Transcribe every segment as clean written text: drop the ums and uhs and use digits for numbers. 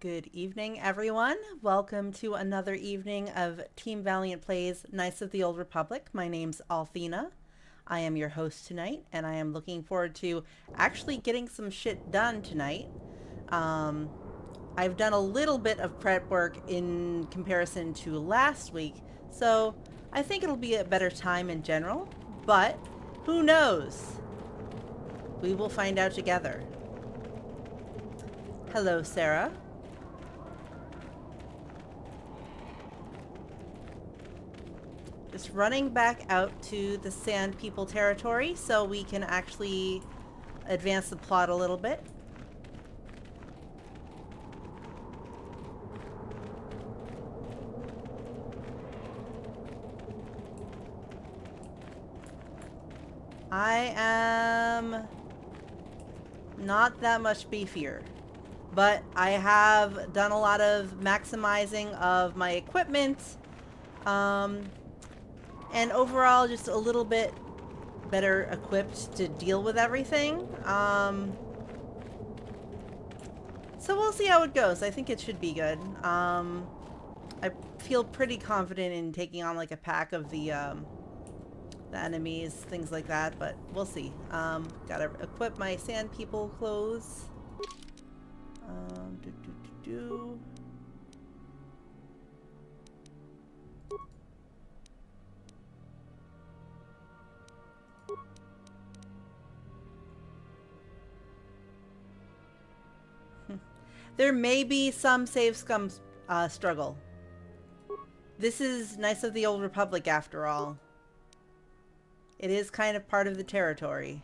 Good evening, everyone. Welcome to another evening of Team Valiant Plays Knights of the Old Republic. My name's Althena. I am your host tonight, and I am looking forward to actually getting some shit done tonight. Um, I've done a little bit of prep work in comparison to last week, so I think it'll be a better time in general, but who knows? We will find out together. Hello, Sarah. Just running back out to the Sand People territory so we can actually advance the plot a little bit. I am not that much beefier, but I have done a lot of maximizing of my equipment, and overall just a little bit better equipped to deal with everything. So we'll see how it goes. I think it should be good. I feel pretty confident in taking on like a pack of the enemies, things like that, but we'll see. Gotta equip my Sand People clothes. Do, do, do, do. There may be some save scum struggle. This is Knights of the Old Republic after all. It is kind of part of the territory.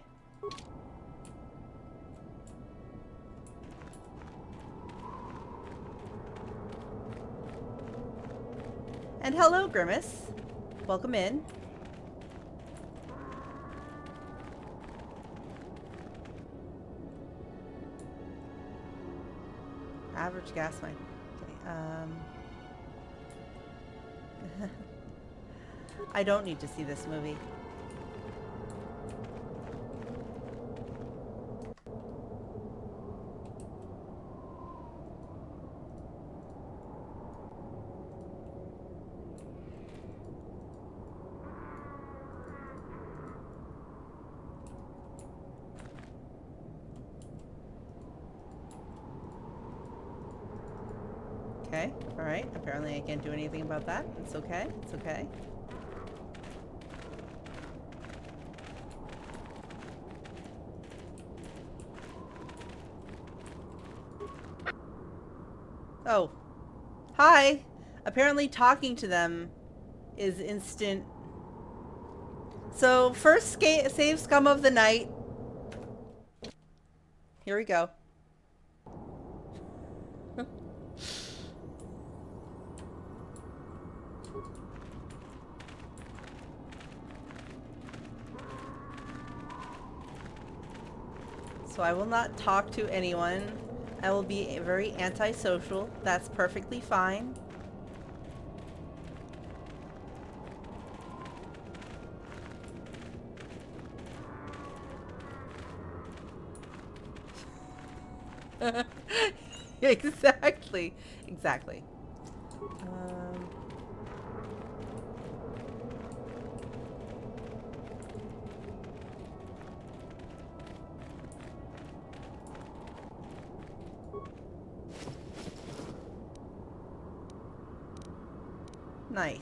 And hello, Grimace. Welcome in. Average gas line. Okay, I don't need to see this movie. Okay, alright. Apparently I can't do anything about that. It's okay. It's okay. Oh. Hi! Apparently talking to them is instant. So, first save scum of the night. Here we go. So I will not talk to anyone. I will be very antisocial. That's perfectly fine. Exactly. Exactly. Nice.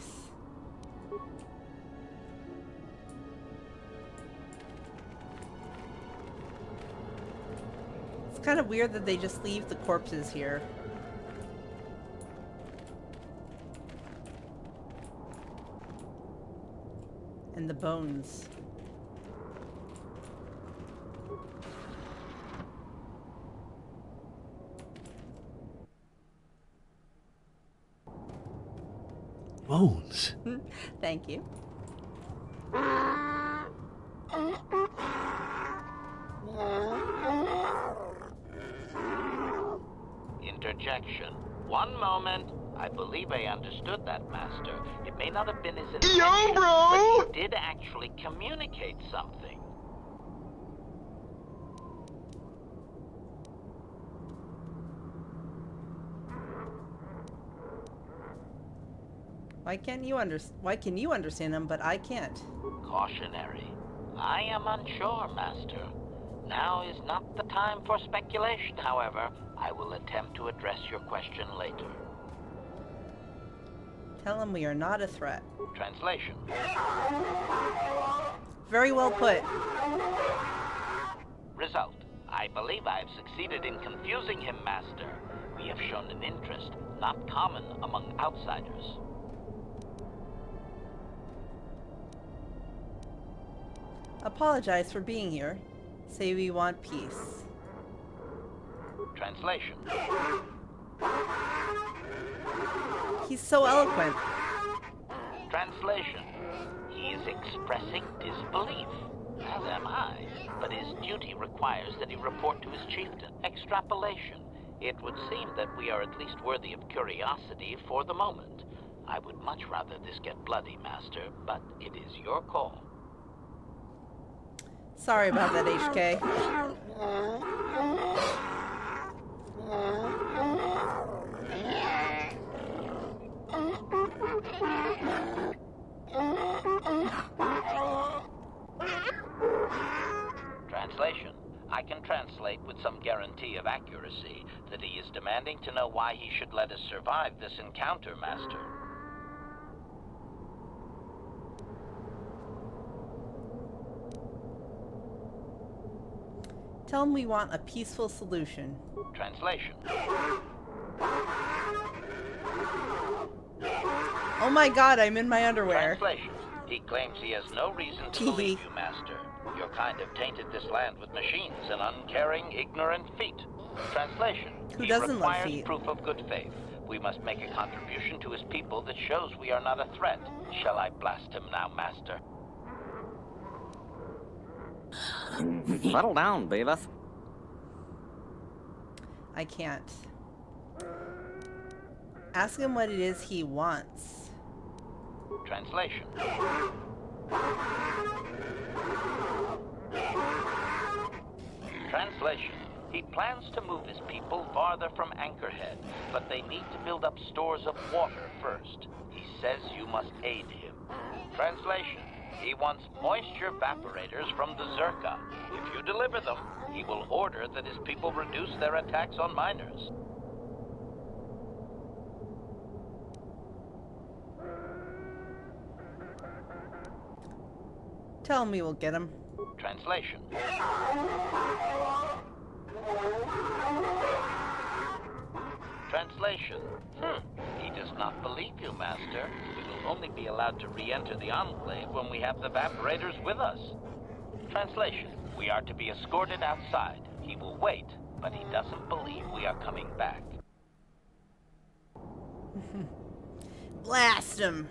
It's kind of weird that they just leave the corpses here. And the bones. Bones. Thank you. Interjection. One moment. I believe I understood that, Master. It may not have been his intention, Yo, bro! but he did actually communicate something. Why can you understand them, but I can't? Cautionary. I am unsure, Master. Now is not the time for speculation, however. I will attempt to address your question later. Tell him we are not a threat. Translation. Very well put. Result. I believe I have succeeded in confusing him, Master. We have shown an interest not common among outsiders. Apologize for being here. Say we want peace. Translation. He's so eloquent. Translation. He is expressing disbelief, as am I, but his duty requires that he report to his chieftain. Extrapolation. It would seem that we are at least worthy of curiosity for the moment. I would much rather this get bloody, Master, but it is your call. Sorry about that, HK. Translation. I can translate with some guarantee of accuracy that he is demanding to know why he should let us survive this encounter, Master. Tell him we want a peaceful solution. Translation. Oh my god, I'm in my underwear. Translation. He claims he has no reason to believe you, Master. Your kind have tainted this land with machines and uncaring, ignorant feet. Translation. Who doesn't love requires feet? proof of good faith. We must make a contribution to his people that shows we are not a threat. Shall I blast him now, Master? Settle down, Beavis. I can't. Ask him what it is he wants. Translation. Translation. He plans to move his people farther from Anchorhead, but they need to build up stores of water first. He says you must aid him. Translation. He wants moisture evaporators from the Zerka. If you deliver them, he will order that his people reduce their attacks on miners. Tell him we will get him. Translation. Translation. He does not believe you, Master. We will only be allowed to re-enter the Enclave when we have the evaporators with us. Translation. We are to be escorted outside. He will wait, but he doesn't believe we are coming back. Blast him!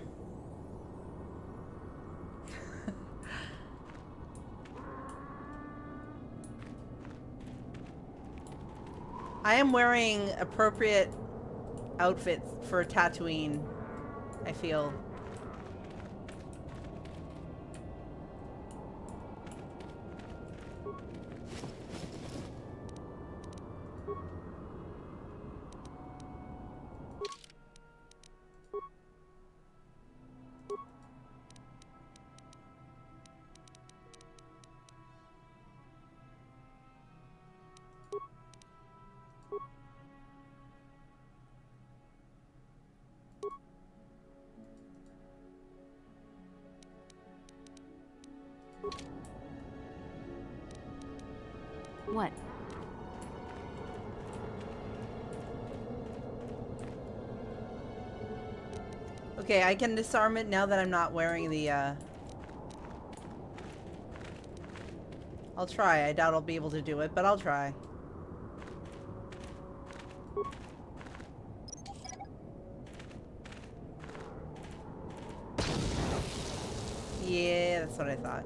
I am wearing appropriate outfits for Tatooine, I feel. What? Okay, I can disarm it now that I'm not wearing the, I'll try. I doubt I'll be able to do it, but I'll try. Yeah, that's what I thought.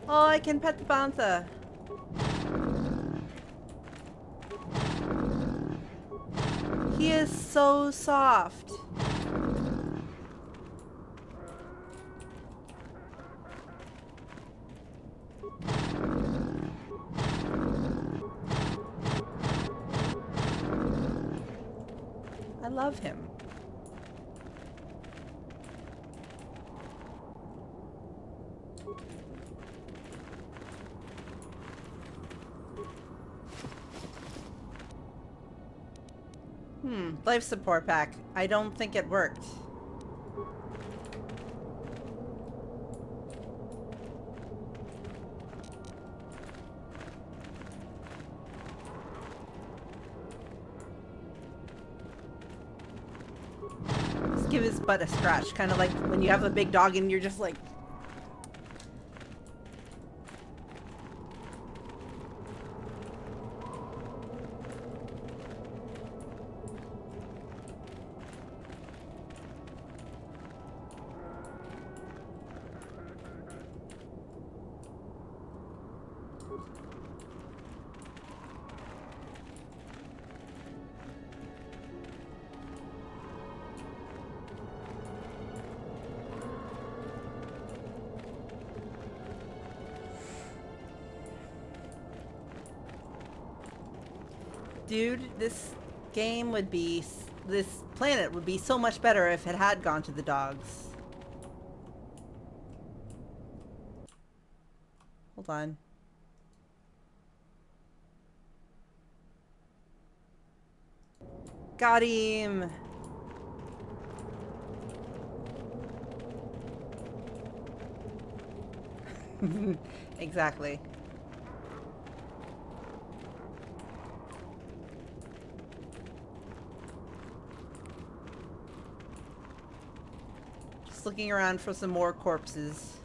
Oh, I can pet the bantha. He is so soft. I love him. Life support pack. I don't think it worked. Just give his butt a scratch. Kind of like when you have a big dog and you're just like... Dude, this game would be... This planet would be so much better if it had gone to the dogs. Hold on. Got him! Exactly. Just looking around for some more corpses.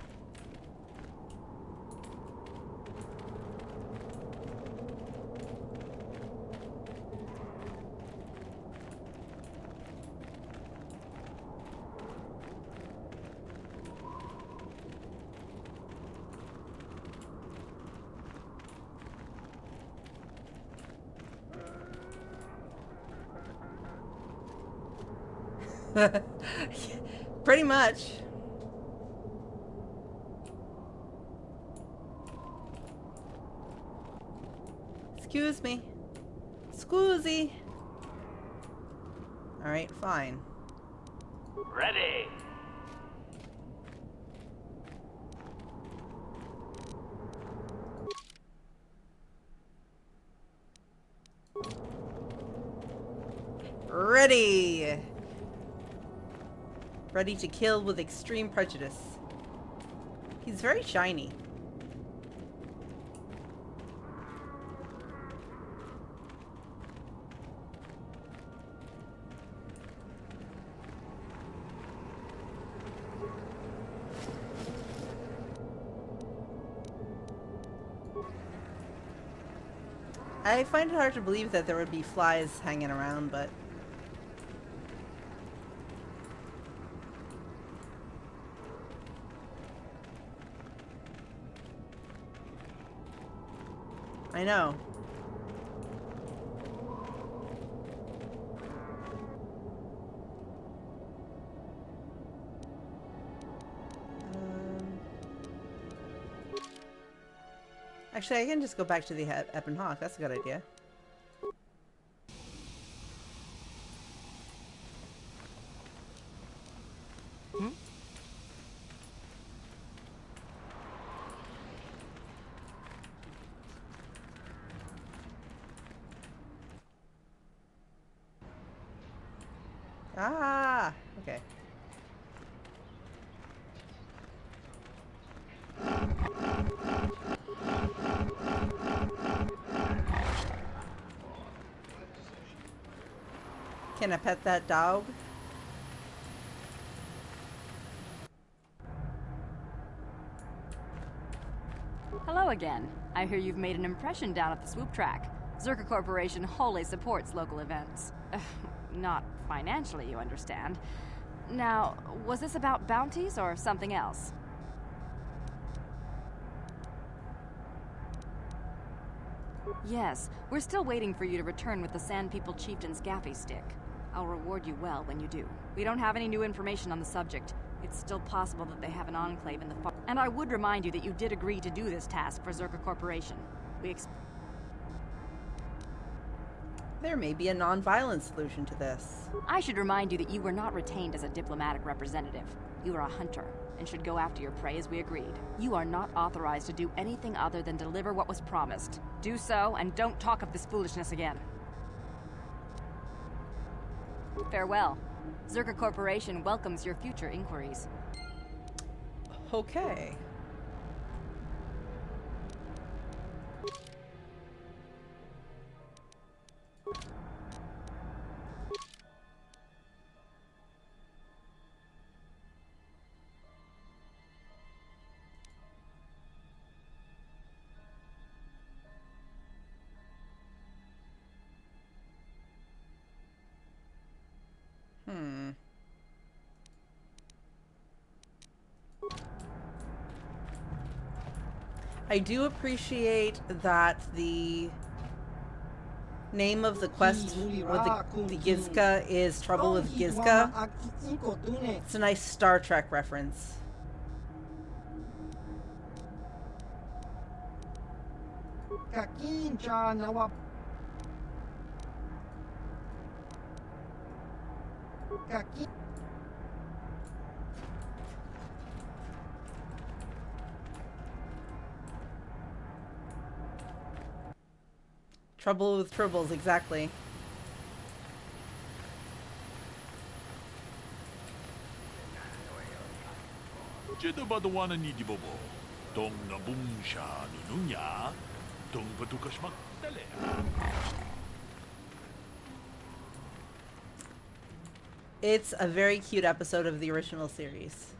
Pretty much. Excuse me. Scoozy. Alright, fine. Ready. Ready! Ready to kill with extreme prejudice. He's very shiny. I find it hard to believe that there would be flies hanging around, but... I know. Actually, I can just go back to the Ebon Hawk. That's a good idea. Ah, okay. Can I pet that dog? Hello again. I hear you've made an impression down at the swoop track. Zerka Corporation wholly supports local events. Not financially, you understand. Now, was this about bounties or something else? Yes, we're still waiting for you to return with the Sand People Chieftain's gaffy stick. I'll reward you well when you do. We don't have any new information on the subject. It's still possible that they have an enclave in the far... And I would remind you that you did agree to do this task for Zerka Corporation. There may be a non-violent solution to this. I should remind you that you were not retained as a diplomatic representative. You are a hunter, and should go after your prey as we agreed. You are not authorized to do anything other than deliver what was promised. Do so, and don't talk of this foolishness again. Farewell. Zerka Corporation welcomes your future inquiries. Okay. I do appreciate that the name of the quest with the Gizka is Trouble with Gizka. It's a nice Star Trek reference. Trouble with Tribbles, exactly. Jeda badawana ni dibobo. Dong na bungsha nununya. Dong batukas magdale. It's a very cute episode of the original series.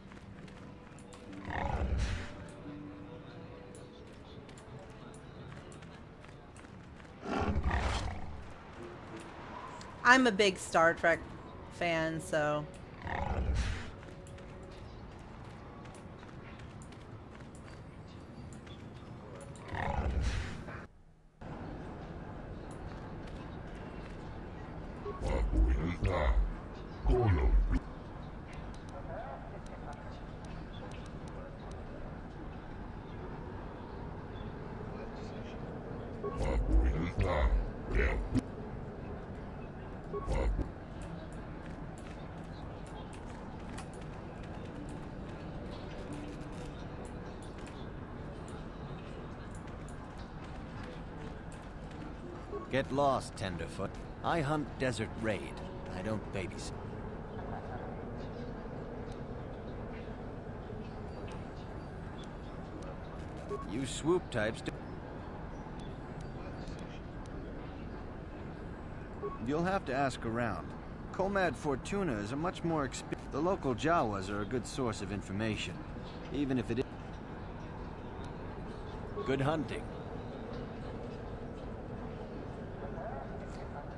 I'm a big Star Trek fan, so... Get lost, Tenderfoot. I hunt desert raid. I don't babysit. You swoop types do... You'll have to ask around. Comad Fortuna is a much more The local Jawas are a good source of information, even if it is... Good hunting.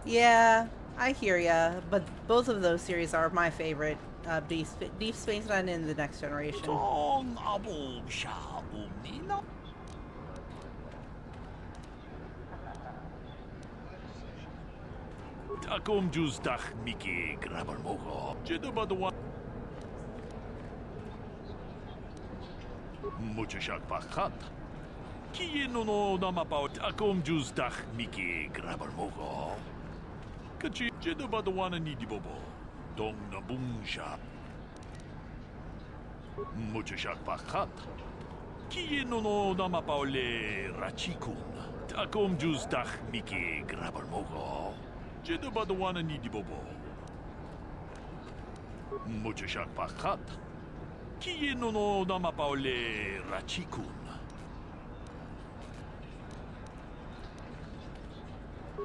Yeah, I hear ya, but both of those series are my favorite. Deep Space Nine and The Next Generation. Dong abo sha umnina. Takom juz dach Mickey grabber mogo. Jeda badawana. Mucho shak pachat. Kiye no damapao takom juz dach Mickey grabber mogo. Kachi jeda badawana ni dibobo. Dong na bungsha. Mucho shak pachat. Kiye no damapao le rachikun. Takom juz dach Mickey grabber mogo. Jeda badawana ni dibobo. Mucho shak pachat. Kiye no damapao le rachikun.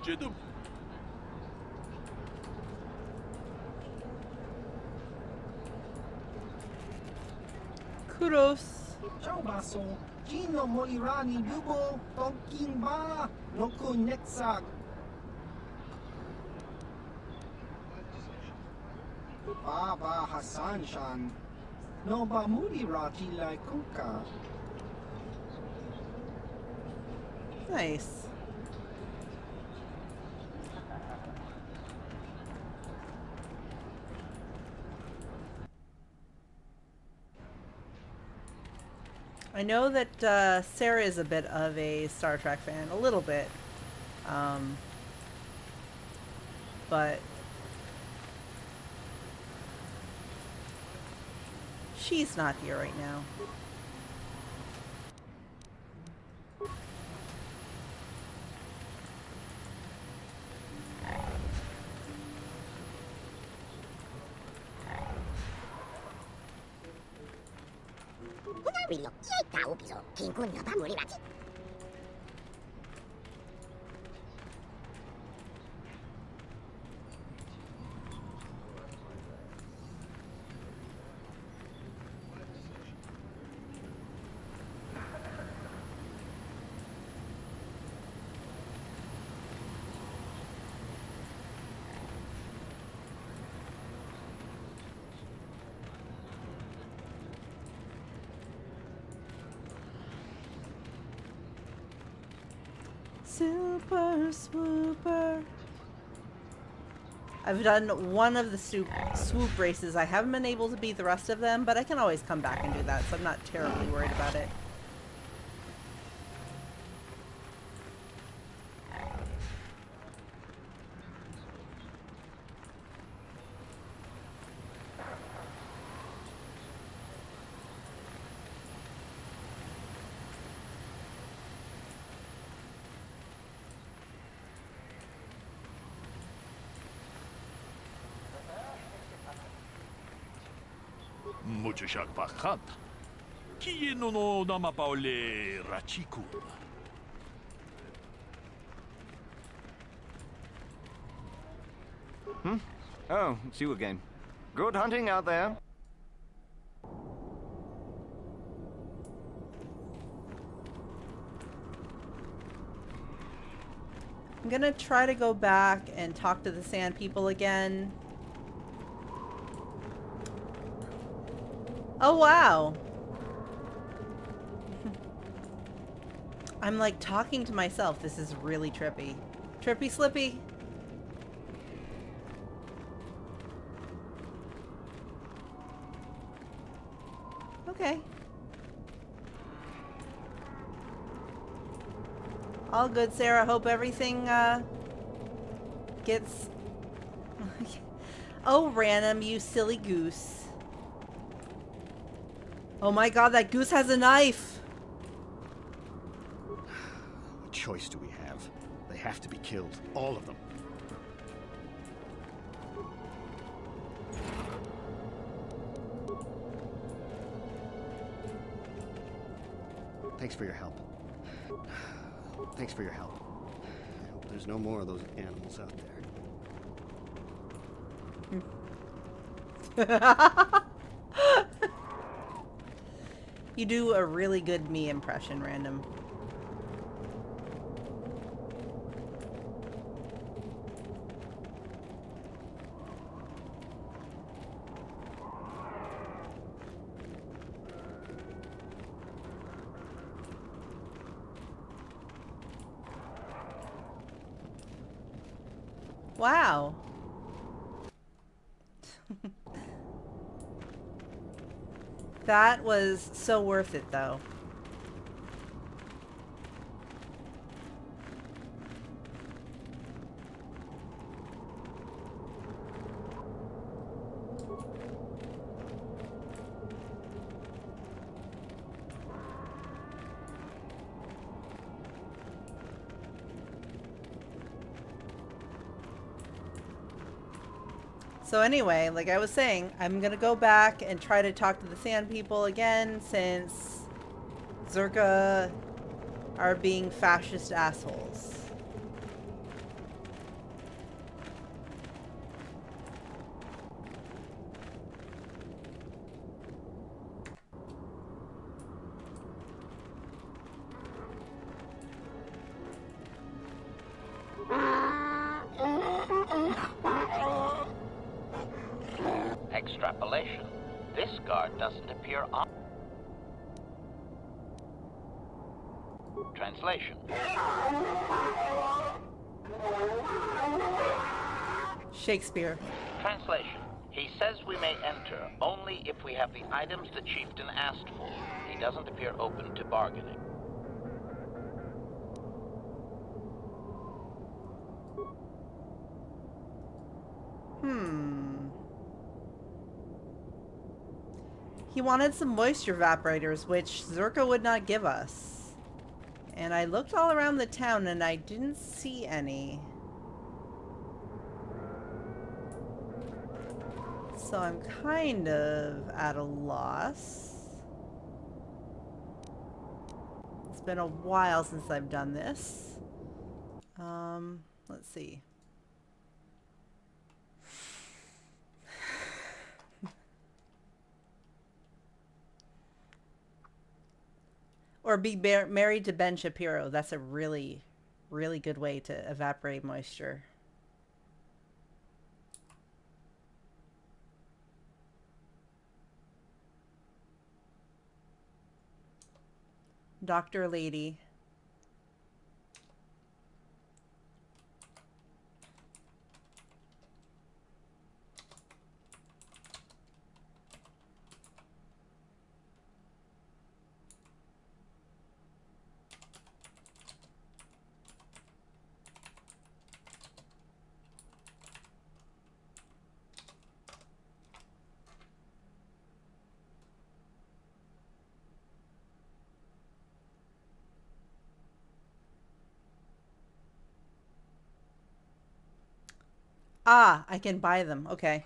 Jeda Kudos. Chaubaso, Gino Molirani Dubo, Tonkin Ba, Noku Nexak. Baba Hassan Shan, Noba Mudirati Lai Kuka. Nice. I know that Sarah is a bit of a Star Trek fan, a little bit. But she's not here right now. Super swooper. I've done one of the swoop races. I haven't been able to beat the rest of them, but I can always come back and do that, so I'm not terribly worried about it. Mucho shakpakat. Kiye no namapaole rachikun. Oh, it's you again. Good hunting out there. I'm gonna try to go back and talk to the sand people again. Oh, wow. I'm like talking to myself. This is really trippy. Trippy Slippy. Okay. All good, Sarah. Hope everything gets... Oh, Random, you silly goose. Oh my god, that goose has a knife! What choice do we have? They have to be killed. All of them. Thanks for your help. Thanks for your help. I hope there's no more of those animals out there. You do a really good me impression, Random. Wow. That was so worth it, though. So anyway, like I was saying, I'm gonna go back and try to talk to the sand people again since Zerka are being fascist assholes. Extrapolation. This guard doesn't appear on... Translation. Shakespeare. Translation. He says we may enter only if we have the items the chieftain asked for. He doesn't appear open to bargaining. He wanted some moisture evaporators, which Zerka would not give us. And I looked all around the town and I didn't see any. So I'm kind of at a loss. been a while since I've done this. Let's see. Or be married to Ben Shapiro. That's a really, really good way to evaporate moisture. Dr. Lady. Ah, I can buy them. Okay.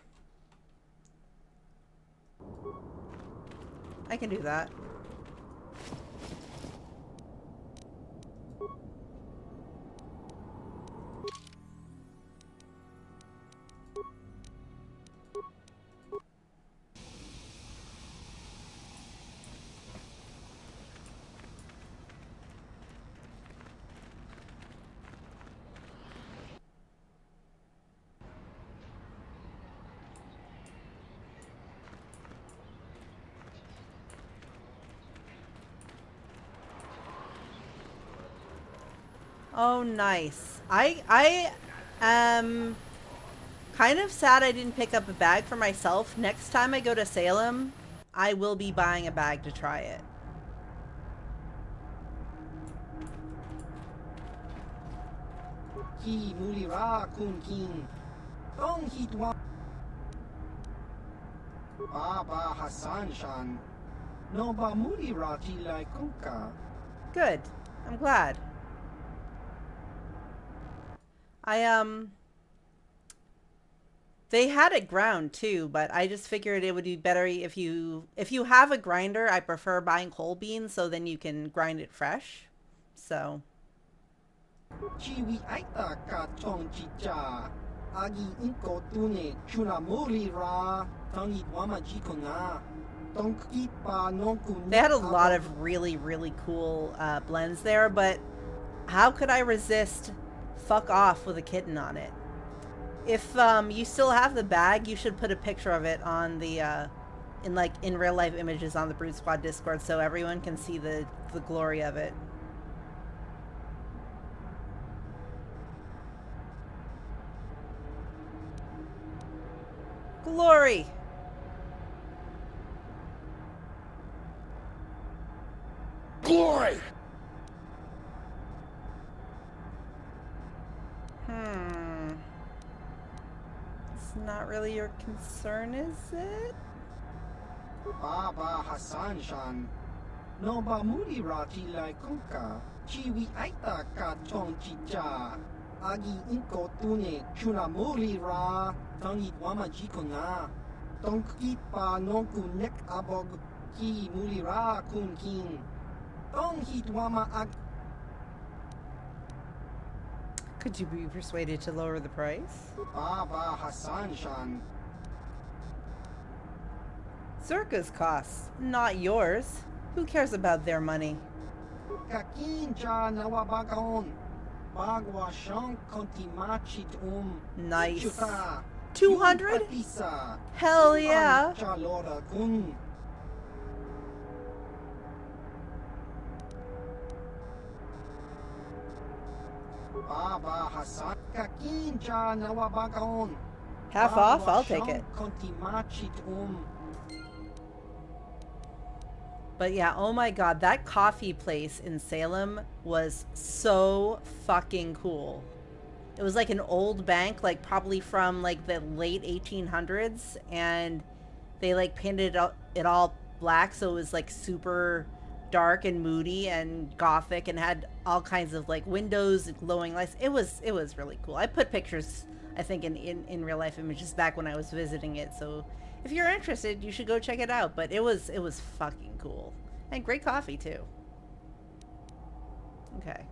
I can do that. Oh, nice. I am kind of sad I didn't pick up a bag for myself. Next time I go to Salem, I will be buying a bag to try it. Ki mulira kun king. Tong hitwa. Baba Hassan Shan. No ba mulira tilai kuka. Good. I'm glad. They had it ground too, but I just figured it would be better if you have a grinder. I prefer buying whole beans so then you can grind it fresh. So Chiwi aita ka tong chicha. Agi inko tune chuna mulira. Tong hitwama jikona. Tong kipa nonku. they had a lot of really, really cool blends there, but how could I resist fuck off with a kitten on it? If you still have the bag, you should put a picture of it on the in real life images on the Brood Squad Discord so everyone can see the glory of it. Glory. Glory! It's not really your concern, is it? Baba Hassan Shan. No ba mulira tilai kuka. Chiwi aita ka tong chicha. Agi inko tune chuna mulira. Tong hitwama jikona. Tong kipa nonku nek abog. Ki mulira kun king. Tong hitwama ag. Could you be persuaded to lower the price? Baba Hassan Shan. Zerka's costs, not yours. Who cares about their money? Kakinja nawabagaon. Bagwa shank kontimachit Nice. Chuta. 200? Pisa. Hell yeah. Chalora kun. Baba Hassan. Kakinja nawabagaon. Half off? I'll take it. Kontimachit But yeah, oh my god, that coffee place in Salem was so fucking cool. It was like an old bank, like probably from like the late 1800s, and they like painted it all black, so it was like super dark and moody and gothic, and had all kinds of like windows and glowing lights. It was really cool. I put pictures, I think, in real life images back when I was visiting it, so if you're interested, you should go check it out. But it was fucking cool. And great coffee too. Okay.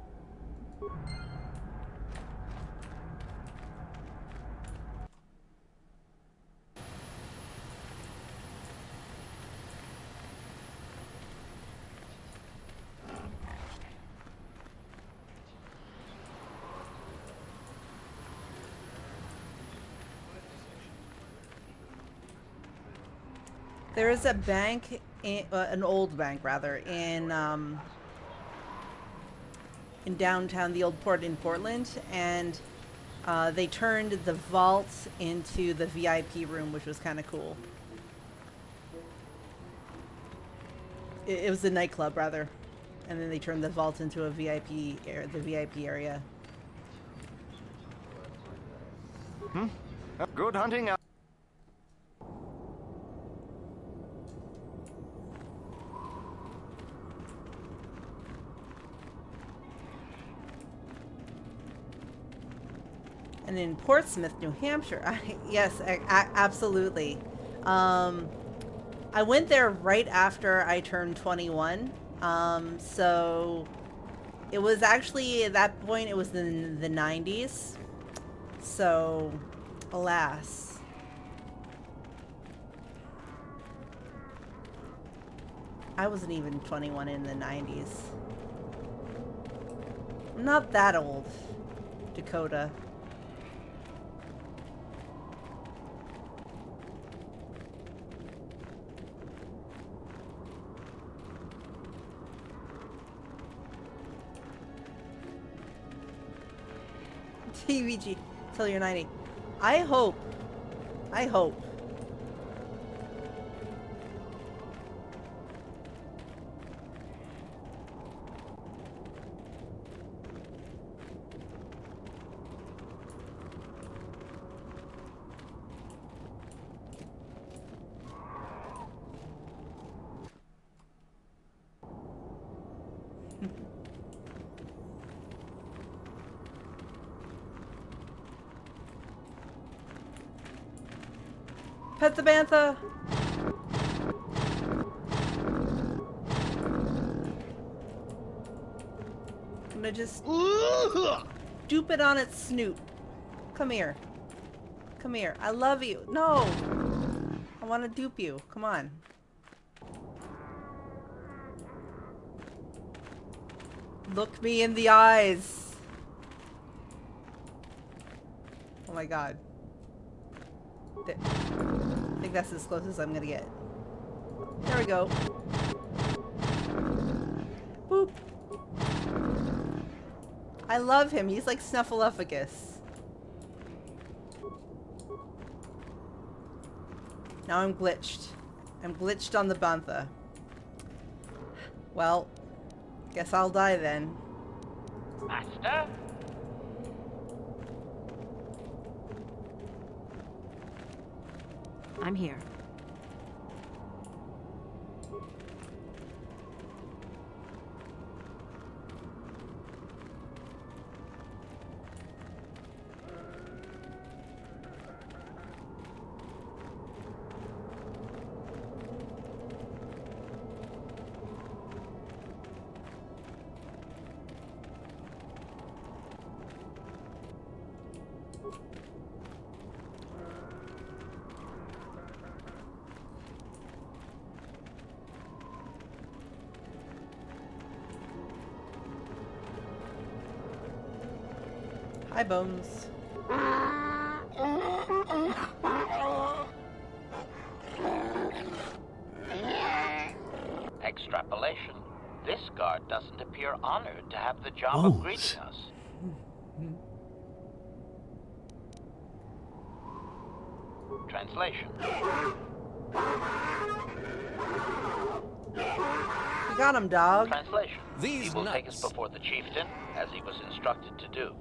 There is a bank, an old bank rather, in downtown, the old port in Portland, and they turned the vault into the VIP room, which was kind of cool. It was a nightclub rather, and then they turned the vault into a the VIP area. Good hunting out. And in Portsmouth, New Hampshire, yes, absolutely. I went there right after I turned 21. So it was actually at that point, it was in the 90s. So, alas. I wasn't even 21 in the 90s. I'm not that old, Dakota. TVG till you're 90. I hope. Pet the bantha. I'm gonna just dupe it on its snoot. Come here. Come here. I love you. No. I want to dupe you. Come on. Look me in the eyes. Oh my god. I think that's as close as I'm gonna get. There we go. Boop. I love him. He's like Snuffleupagus. Now I'm glitched. I'm glitched on the bantha. Well, guess I'll die then. Master? I'm here. Hi, Bones. Extrapolation. This guard doesn't appear honored to have the job Bones. of greeting us. Translation. You got him, dog. Translation. These He will take nuts. us before the chieftain, as he was instructed to do.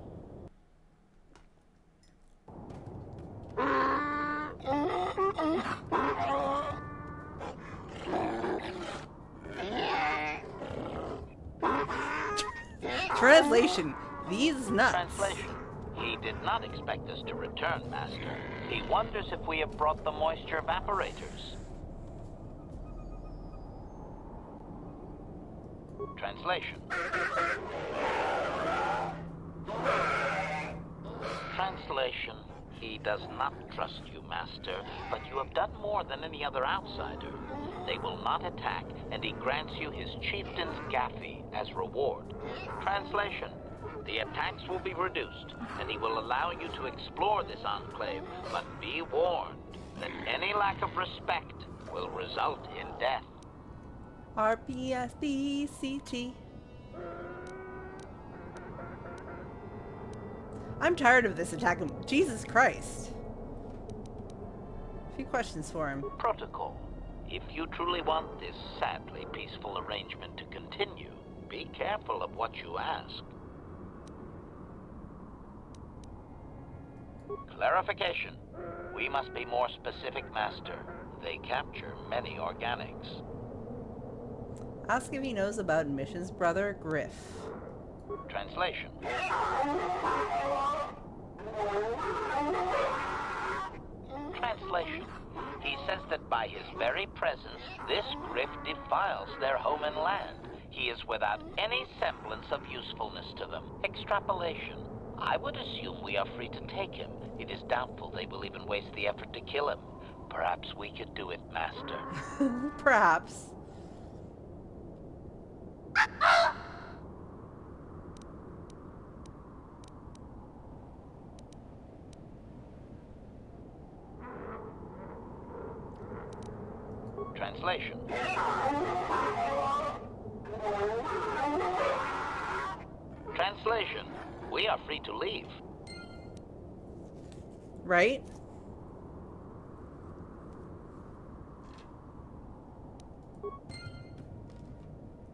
Translation. These nuts. Translation. He did not expect us to return, Master. He wonders if we have brought the moisture evaporators. Translation. Translation. He does not trust you, Master, but you have done more than any other outsider. They will not attack, and he grants you his chieftain's gaffy as reward. Translation. The attacks will be reduced, and he will allow you to explore this enclave, but be warned that any lack of respect will result in death. RPSDCT. I'm tired of this attack. Jesus Christ. A few questions for him. Protocol. If you truly want this sadly peaceful arrangement to continue, be careful of what you ask. Clarification. We must be more specific, Master. They capture many organics. Ask if he knows about Mission's brother, Griff. Translation. Translation. He says that by his very presence, this Griff defiles their home and land. He is without any semblance of usefulness to them. Extrapolation. I would assume we are free to take him. It is doubtful they will even waste the effort to kill him. Perhaps we could do it, Master. Perhaps. Translation. Translation. We are free to leave. Right?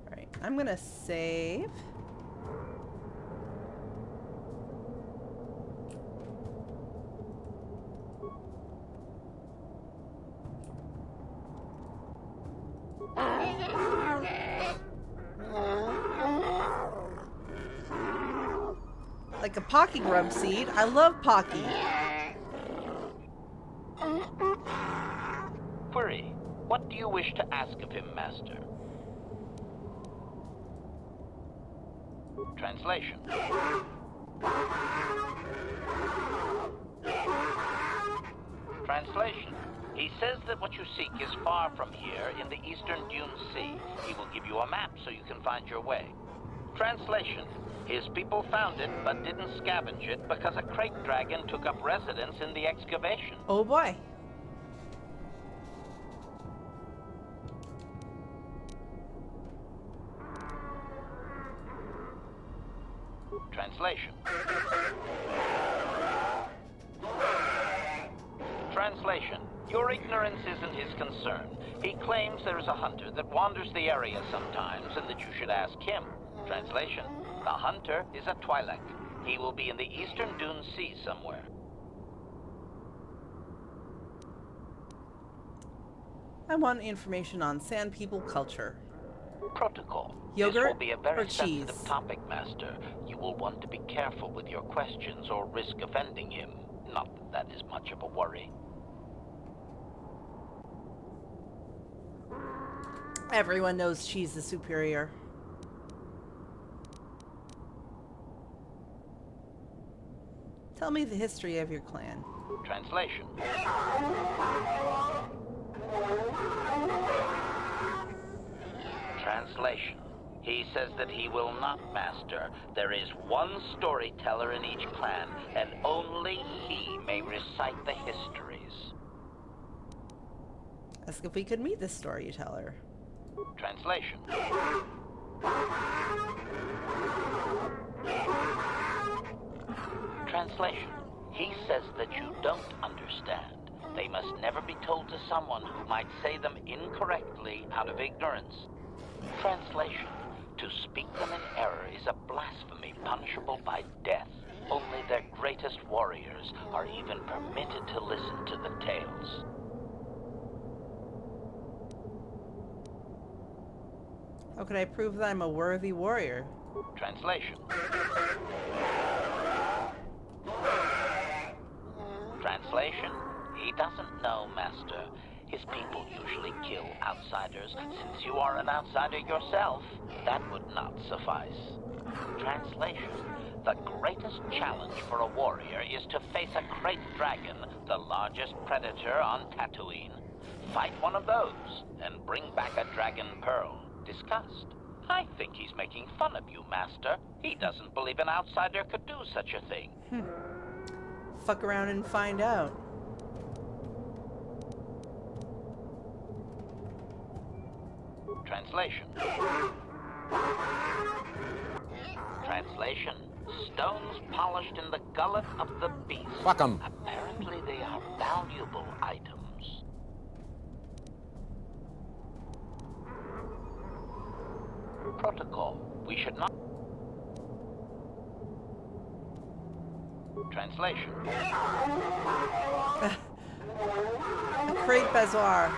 Alright, I'm gonna save. Like a Pocky Grub seed. I love Pocky. Query. What do you wish to ask of him, Master? Translation. Translation. He says that what you seek is far from here in the eastern Dune Sea. He will give you a map so you can find your way. Translation. His people found it, but didn't scavenge it because a crate dragon took up residence in the excavation. Oh boy. Translation. Translation. Your ignorance isn't his concern. He claims there is a hunter that wanders the area sometimes and that you should ask him. Translation. The hunter is a Twi'lek. He will be in the eastern Dune Sea somewhere. I want information on Sand People culture. Protocol. Yogurt This will be a very or cheese? sensitive topic, Master. You will want to be careful with your questions or risk offending him. Not that that is much of a worry. Everyone knows cheese is superior. Tell me the history of your clan. Translation. Translation. He says that he will not, Master. There is one storyteller in each clan, and only he may recite the histories. Ask if we could meet this storyteller. Translation. Translation. He says that you don't understand. They must never be told to someone who might say them incorrectly out of ignorance. Translation. To speak them in error is a blasphemy punishable by death. Only their greatest warriors are even permitted to listen to the tales. How could I prove that I'm a worthy warrior? Translation. Translation. He doesn't know, Master. His people usually kill outsiders. Since you are an outsider yourself, that would not suffice. Translation: the greatest challenge for a warrior is to face a great dragon, the largest predator on Tatooine. Fight one of those, and bring back a dragon pearl. Discussed. I think he's making fun of you, Master. He doesn't believe an outsider could do such a thing. Fuck around and find out. Translation. Translation. Stones polished in the gullet of the beast. Fuck 'em. Apparently they are valuable items. Protocol. We should not... Translation. A crate bazaar.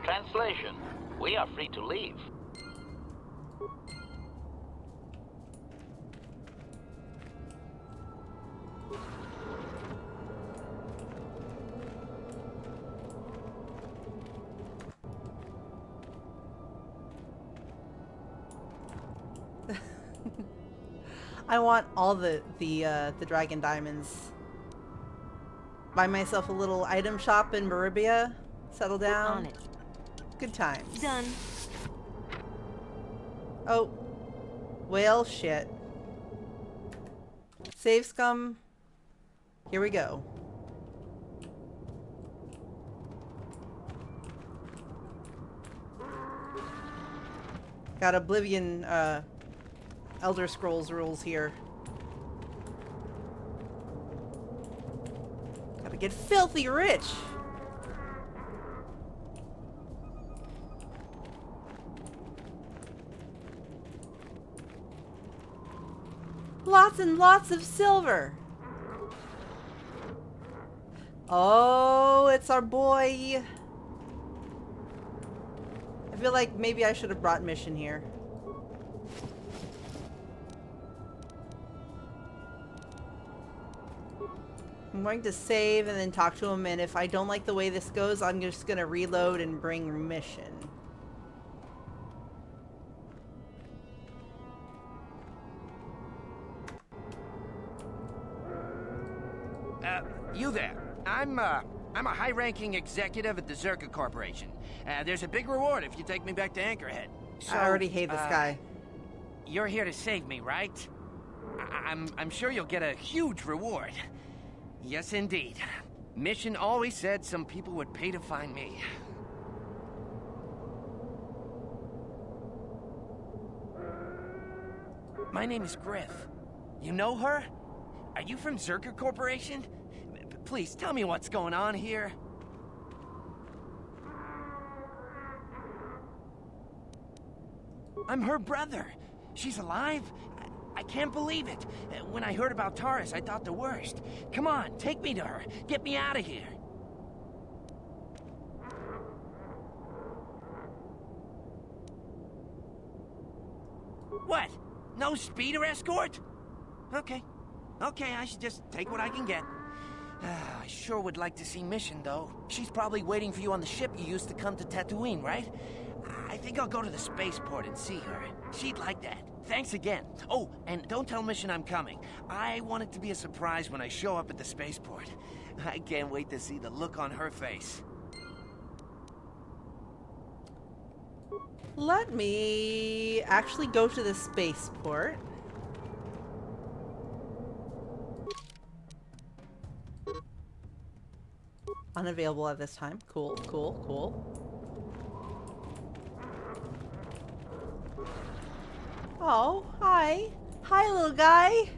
Translation. We are free to leave. I want all the dragon diamonds. Buy myself a little item shop in Maribia. Settle down. On it. Good times. Done. Oh. Well, shit. Save scum. Here we go. Got Oblivion, Elder Scrolls rules here. Gotta get filthy rich. Lots and lots of silver. Oh, it's our boy. I feel like maybe I should have brought Mission here. I'm going to save and then talk to him, and if I don't like the way this goes, I'm just going to reload and bring Mission. You there. I'm a high-ranking executive at the Zerka Corporation. There's a big reward if you take me back to Anchorhead. So, I already hate this guy. You're here to save me, right? I'm sure you'll get a huge reward. Yes, indeed. Mission always said some people would pay to find me. My name is Griff. You know her? Are you from Zerka Corporation? Please, tell me what's going on here. I'm her brother. She's alive? I can't believe it. When I heard about Taurus, I thought the worst. Come on, take me to her. Get me out of here. What? No speeder escort? Okay. Okay, I should just take what I can get. I sure would like to see Mission, though. She's probably waiting for you on the ship you used to come to Tatooine, right? I think I'll go to the spaceport and see her. She'd like that. Thanks again. Oh, and don't tell Mission I'm coming. I want it to be a surprise when I show up at the spaceport. I can't wait to see the look on her face. Let me actually go to the spaceport. Unavailable at this time. Cool, cool, cool. Oh, hi. Hi, little guy.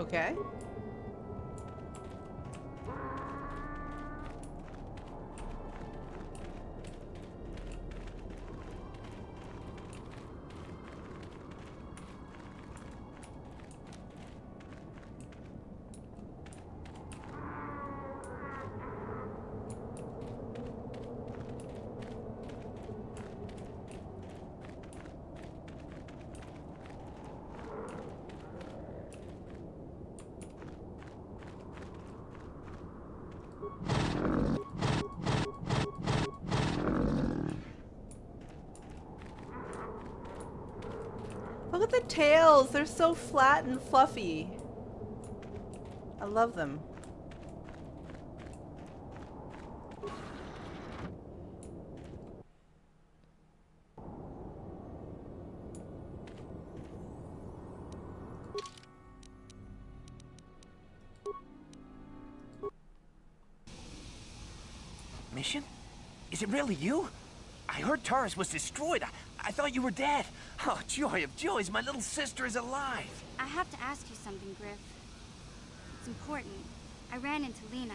Okay. Look at the tails. They're so flat and fluffy. I love them. Mission? Is it really you? I heard Taurus was destroyed. I thought you were dead. Oh, joy of joys, my little sister is alive. I have to ask you something, Griff. It's important. I ran into Lena.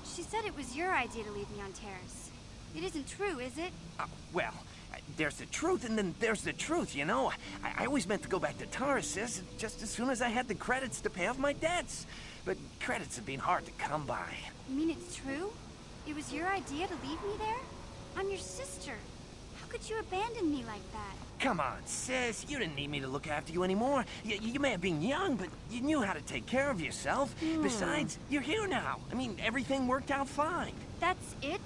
She said it was your idea to leave me on Terrace. It isn't true, is it? Well, there's the truth and then there's the truth, you know? I always meant to go back to Taurus, sis, just as soon as I had the credits to pay off my debts. But credits have been hard to come by. You mean it's true? It was your idea to leave me there? I'm your sister. How could you abandon me like that? Come on, sis. You didn't need me to look after you anymore. You may have been young, but you knew how to take care of yourself. Besides, you're here now. I mean, everything worked out fine. That's it?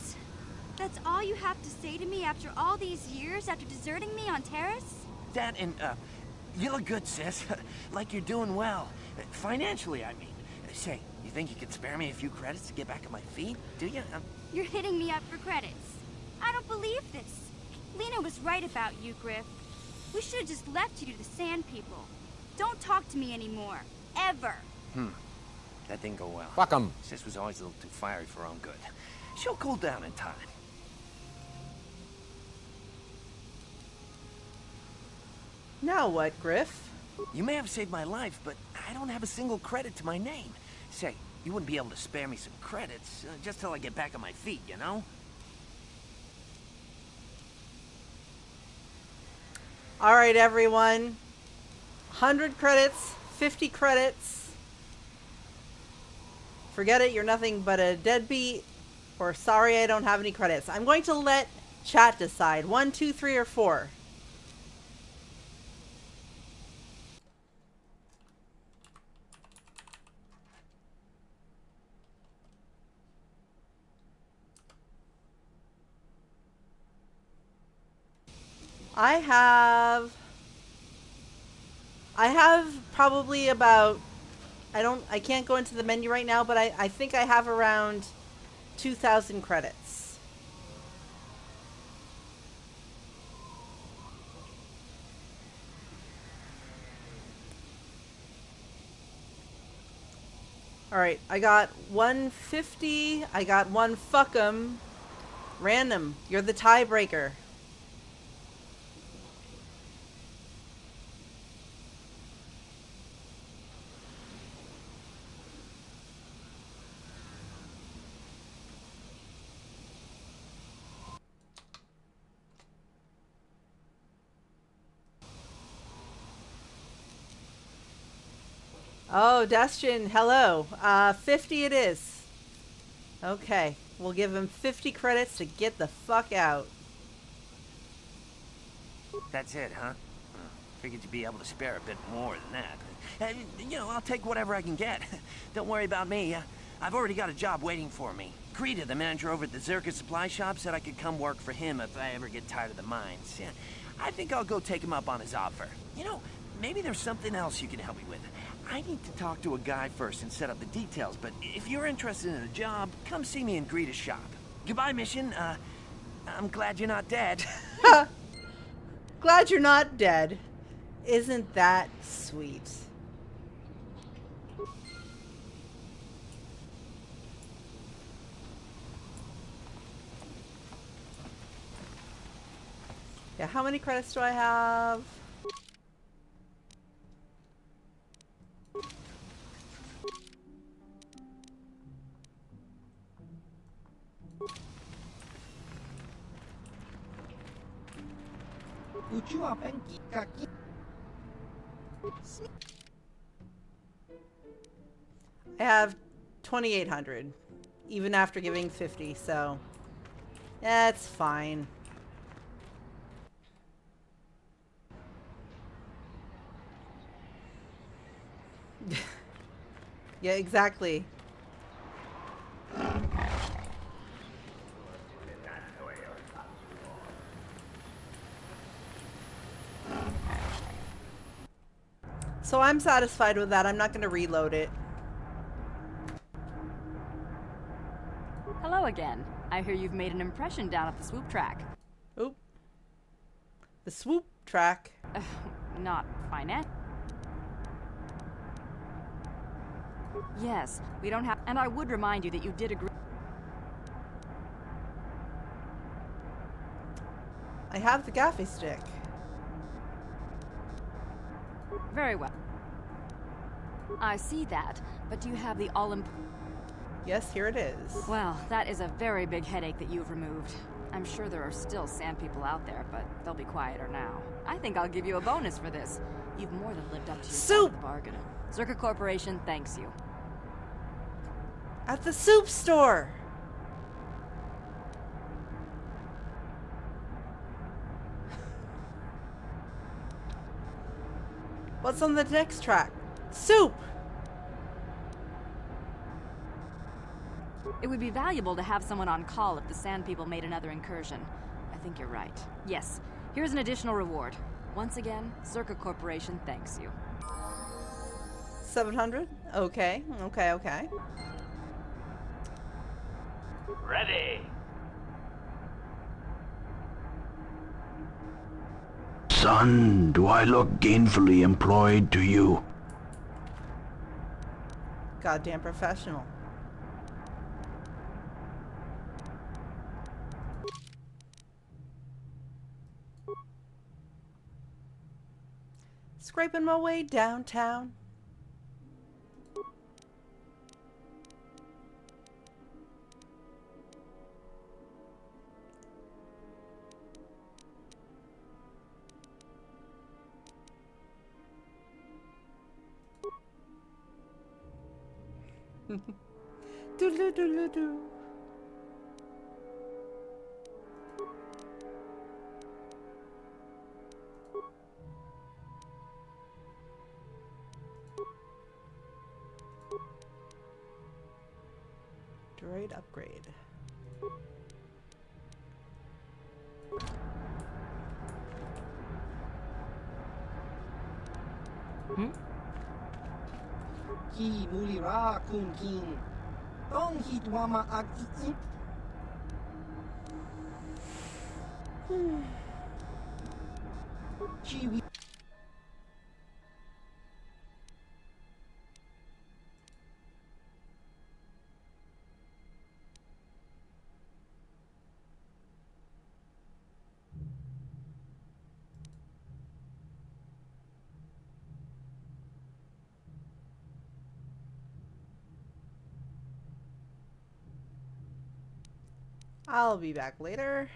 That's all you have to say to me after all these years, after deserting me on Terrace? That and, you look good, sis. Like you're doing well. Financially, I mean. Say, you think you could spare me a few credits to get back on my feet? Do you? You're hitting me up for credits. I don't believe this. Lena was right about you, Griff. We should have just left you to the Sand People. Don't talk to me anymore. Ever. That didn't go well. Fuck 'em. Sis was always a little too fiery for her own good. She'll cool down in time. Now what, Griff? You may have saved my life, but I don't have a single credit to my name. Say, you wouldn't be able to spare me some credits, just till I get back on my feet, you know? All right, everyone. 100 credits, 50 credits. Forget it, you're nothing but a deadbeat. Or sorry, I don't have any credits. I'm going to let chat decide. 1, 2, 3, or 4. I have probably about, I can't go into the menu right now, but I think I have around 2,000 credits. Alright, I got 150, I got one fuck 'em. Random, you're the tiebreaker. Oh, Destian, hello. 50 it is. Okay, we'll give him 50 credits to get the fuck out. That's it, huh? Figured you'd be able to spare a bit more than that. You know, I'll take whatever I can get. Don't worry about me. I've already got a job waiting for me. Greta, the manager over at the Zerka supply shop, said I could come work for him if I ever get tired of the mines. Yeah, I think I'll go take him up on his offer. You know, maybe there's something else you can help me with. I need to talk to a guy first and set up the details, but if you're interested in a job, come see me in Greta's shop. Goodbye, Mission. I'm glad you're not dead. Glad you're not dead. Isn't that sweet? Yeah, how many credits do I have? Chua penki kaki. I have 2,800, even after giving 50, so that's fine. Yeah, exactly. So I'm satisfied with that. I'm not going to reload it. Hello again. I hear you've made an impression down at the swoop track. Oop. The swoop track. Not finance. Yes, we don't have... And I would remind you that you did agree... I have the gaffy stick. Very well. I see that, but do you have the Yes, here it is. Well, that is a very big headache that you've removed. I'm sure there are still sand people out there, but they'll be quieter now. I think I'll give you a bonus for this. You've more than lived up to your side of the bargain. Circa Corporation thanks you. At the soup store! What's on the next track? Soup! It would be valuable to have someone on call if the Sand People made another incursion. I think you're right. Yes, here's an additional reward. Once again, Circa Corporation thanks you. 700? Okay, okay. Ready. Son, do I look gainfully employed to you? Goddamn professional. Scraping my way downtown. Doodle doodle doo. Droid upgrade. Ki mulira kun kin. Tong hit wama agi. Chiwi. I'll be back later.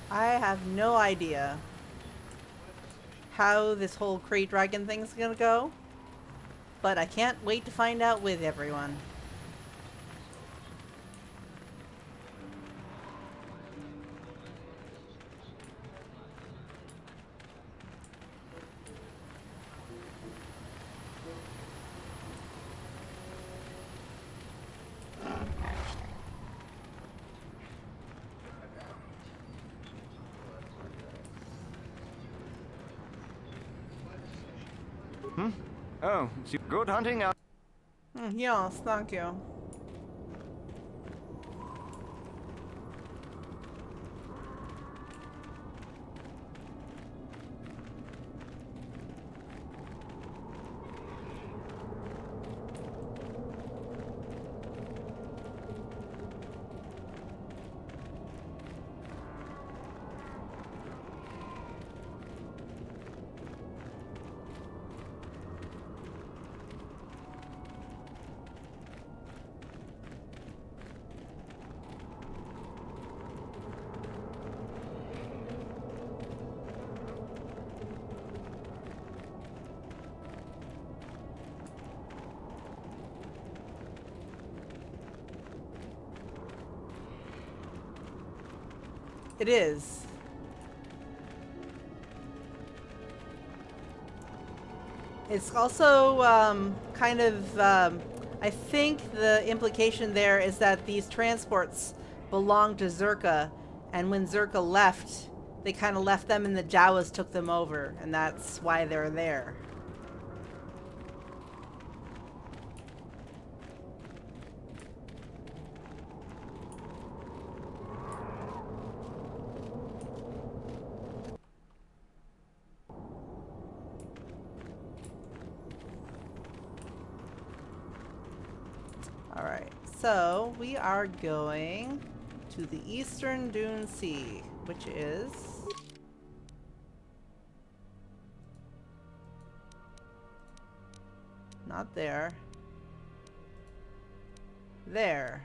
I have no idea how this whole crate dragon thing's gonna go, but I can't wait to find out with everyone. Oh, good hunting out. Yes, thank you. It is. It's also kind of, I think the implication there is that these transports belong to Zerka, and when Zerka left, they kind of left them and the Jawas took them over, and that's why they're there. Alright, so we are going to the Eastern Dune Sea, which is... not there. There.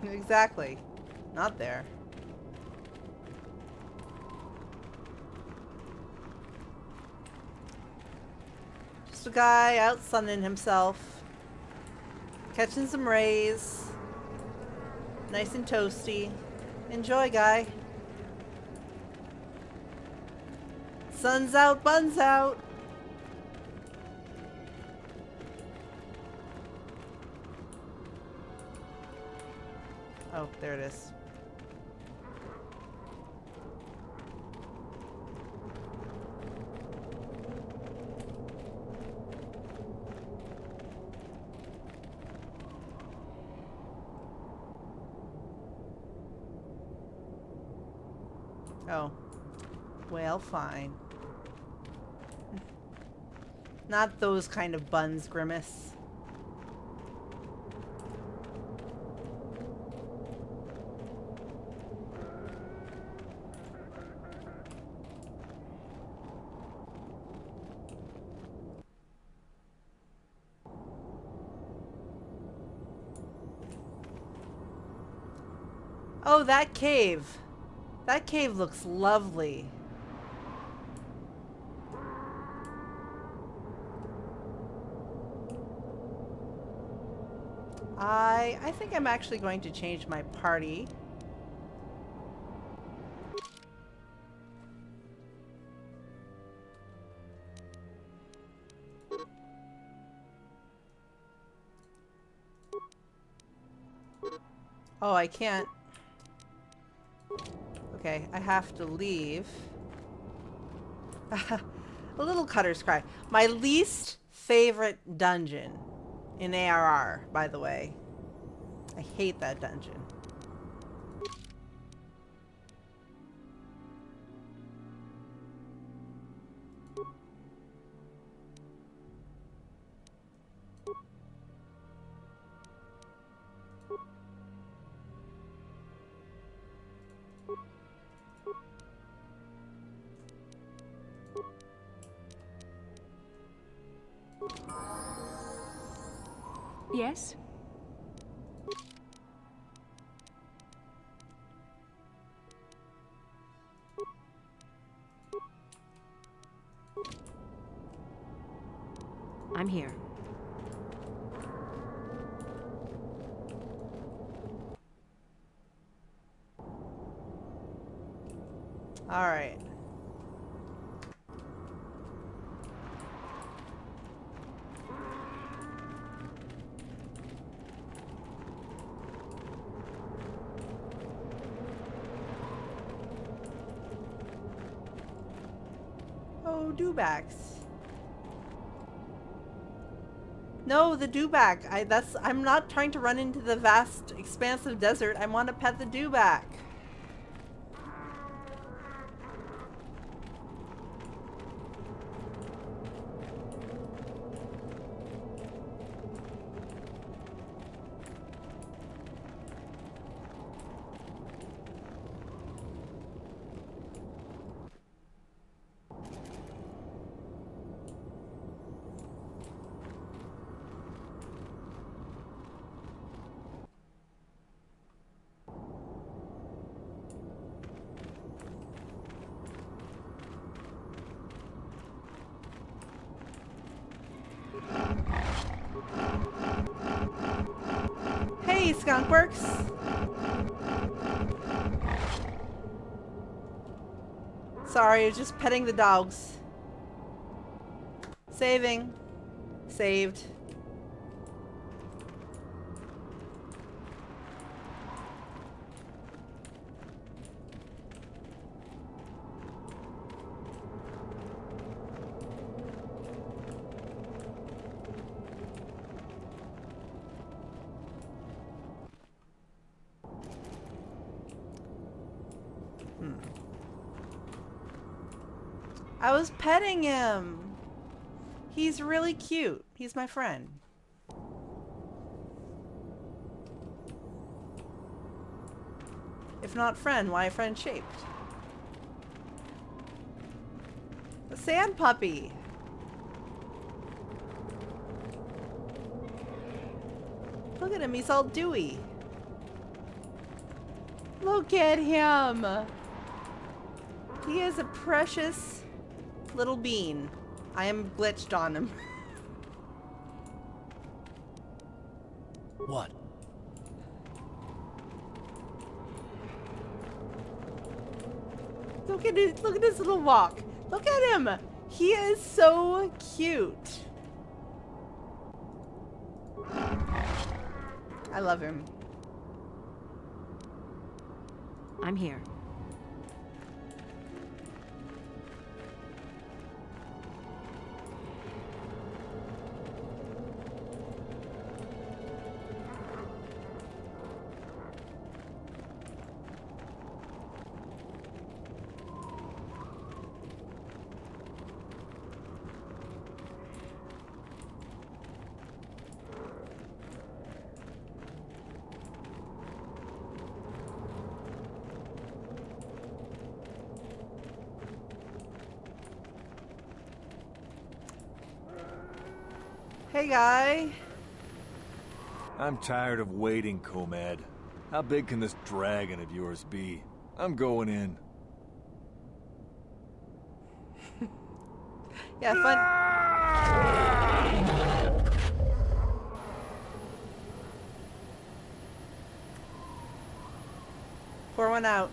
Exactly. Not there. Just a guy out sunning himself. Catching some rays. Nice and toasty. Enjoy, guy. Sun's out, bun's out. Oh, there it is. Oh. Well, fine. Not those kind of buns, Grimace. Oh, that cave. That cave looks lovely. I think I'm actually going to change my party. Oh, I can't. Okay, I have to leave. A little cutter's cry. My least favorite dungeon in ARR, by the way. I hate that dungeon. Yes? I'm here. All right. Oh, dewbacks. No, the dewback. I'm not trying to run into the vast expanse of desert. I want to pet the dewback. Hey, Skunkworks. Sorry, I was just petting the dogs. Saving. Saved. I was petting him. He's really cute. He's my friend. If not friend, why friend shaped? A sand puppy. Look at him, he's all dewy. Look at him. He is a precious little bean. I am glitched on him. What? Look at his little walk. Look at him. He is so cute. I love him. I'm here. Hey, guy. I'm tired of waiting, Comad. How big can this dragon of yours be? I'm going in. Yeah, fun. Pour one out.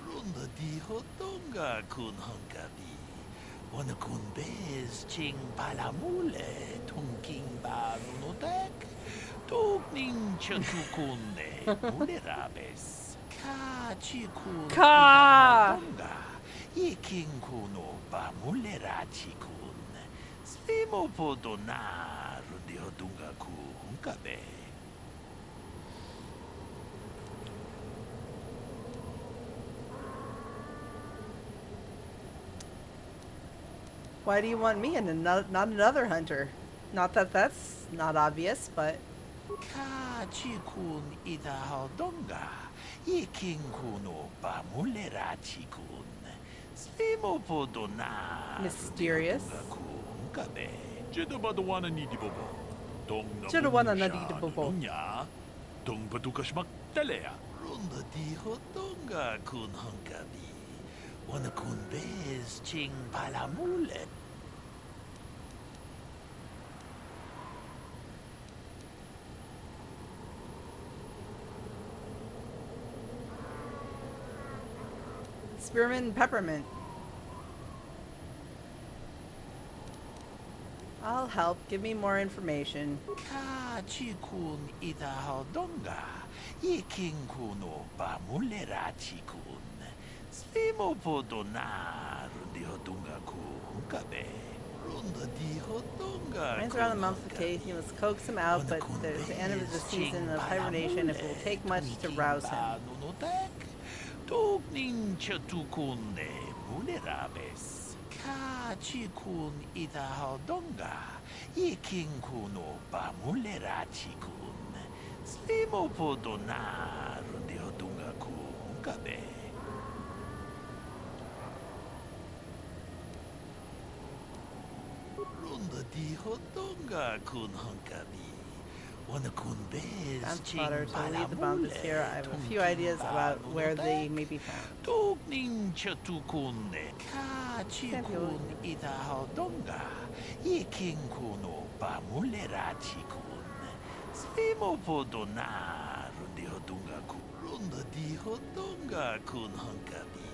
Runda di hotonga kun hunkabi. Wana kun bez ching palamule tunking ba nunotek. Tugning chatukune mulerabes. Ka chikun Ka! hotonga. Iking kuno ba mulera chikun. Slimo podona rundi hotunga ku hunkabe. Why do you want me and not another hunter? Not that that's not obvious, but... Ka chikun ida hodonga. Iking kuno ba mulera chikun. Slimo podona. Mysterious. Hunkabe. Jedabadawana nidibobo. Dong na Jedabadawana bunsha nidibobo. nunya. Dong patukashmak talea. Runda di hodonga kun hunkabi. Wana kun bez ching palamule. Spearmint and peppermint. I'll help. Give me more information. Ka chikun ida hodonga. Iking kuno ba mulera chikun. Slimo podona rundi hodonga ku hunkabe. Runda di hodonga. Hands around the mouth of the cave. You must coax him out, but there's the end of the season of hibernation. It will take much to rouse him. Tugning chatukune mulerabes. Ka chikun ida hodonga. Iking kuno ba mulera chikun. Slimo podona rundi hodonga ku hunkabe. Runda di hodonga kun hunkabi. Wanna kun bez Found ching spotter to lead the bombers here. I have a few ideas about where they may be found. Tugning chatukune. Ka Chikun Itahodonga, Ikin Kuno Bamulera Chikun, Svimo Podona, Rundi Hodunga Kurunda di Hodunga Kun Hunkabi,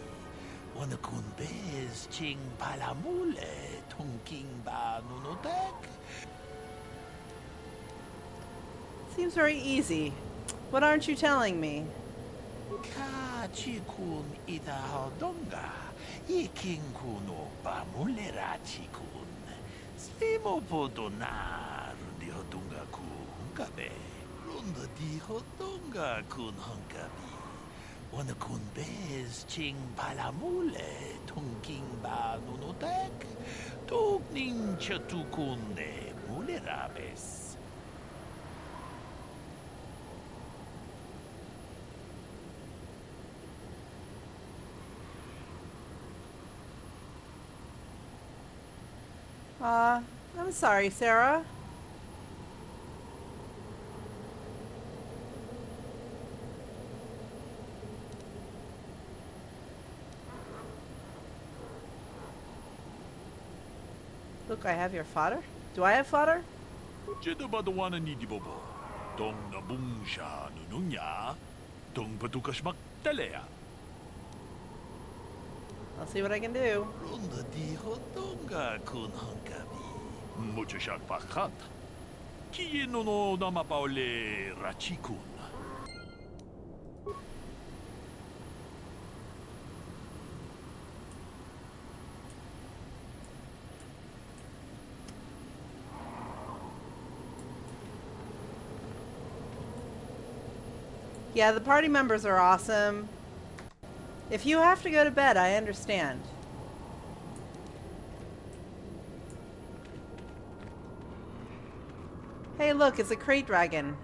Wanakun Bez Ching Palamule, Tunking Ba Nunotek. Seems very easy. What aren't you telling me? Ka Chikun Itahodonga, Ikin Kuno Bamulera Chikun, Svimo Podona, Rundi Hodunga Kunkabe, Runda di Hodunga Kun Hunkabi, Wanakun Bez Ching Palamule, Tunking Ba Nunotek, Tugning Chatukunde, Mulerabes. I'm sorry, Sarah. Look, I have your fodder. Do I have fodder? Jedabadawana Nidibobo, Dong Nabungsha Nununya, Dong Patukashmak Telea. I'll see what I can do. Runda di Hodonga Kun Hunkabi, Muchashak Bakat, Kieno no Namapaule Rachikun. Yeah, the party members are awesome. If you have to go to bed, I understand. Hey, look, it's a crate dragon.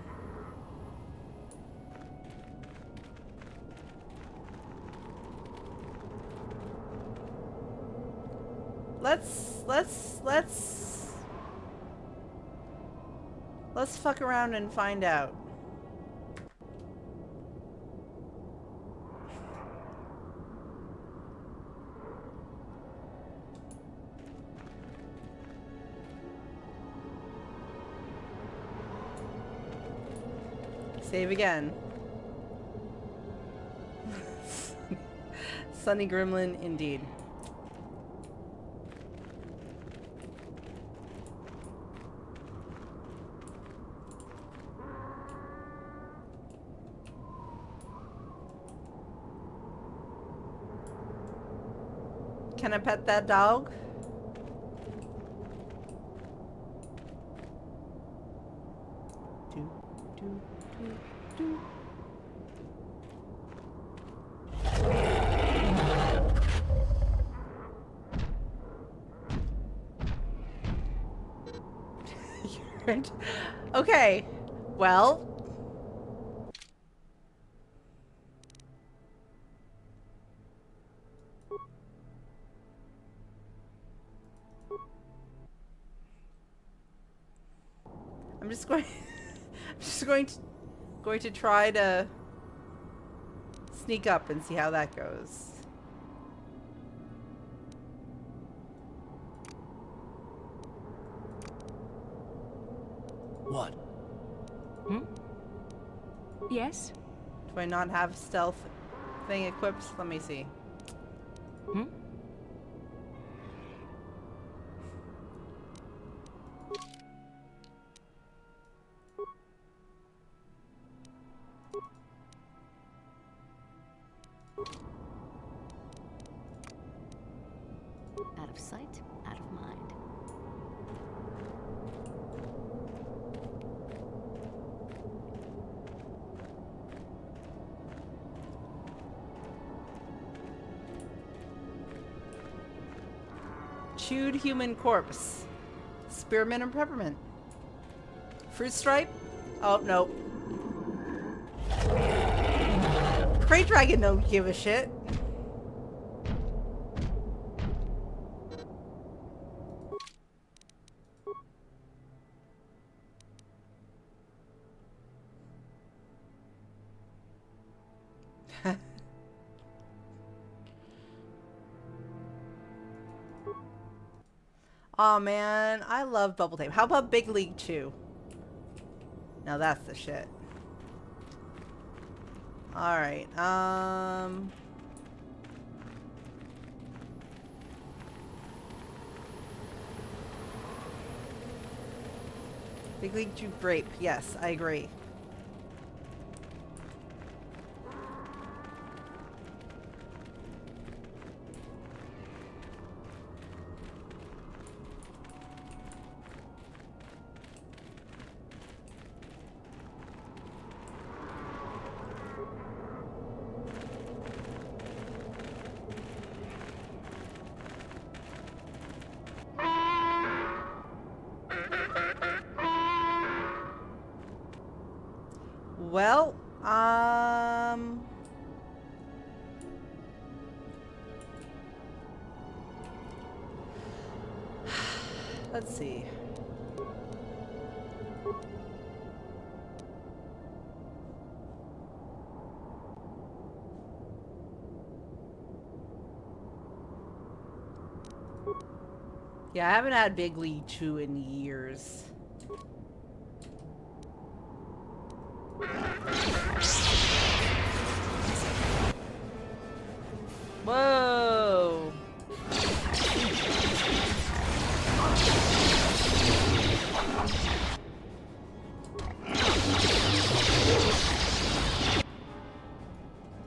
Let's fuck around and find out. Save again. Sunny Gremlin, indeed. Can I pet that dog? Okay, well. I'm just going I'm just going to try to sneak up and see how that goes. What? Hmm? Yes? Do I not have stealth thing equipped? Let me see. Hmm? Out of sight, out of mind. Chewed human corpse. Spearmint and peppermint. Fruit stripe? Oh, no. Crate dragon don't give a shit. Aw, man. I love bubble tape. How about Big League Chew? Now that's the shit. Alright, Big League Chew grape. Yes, I agree. Well, let's see. Yeah, I haven't had Big League Chew in years. Whoa!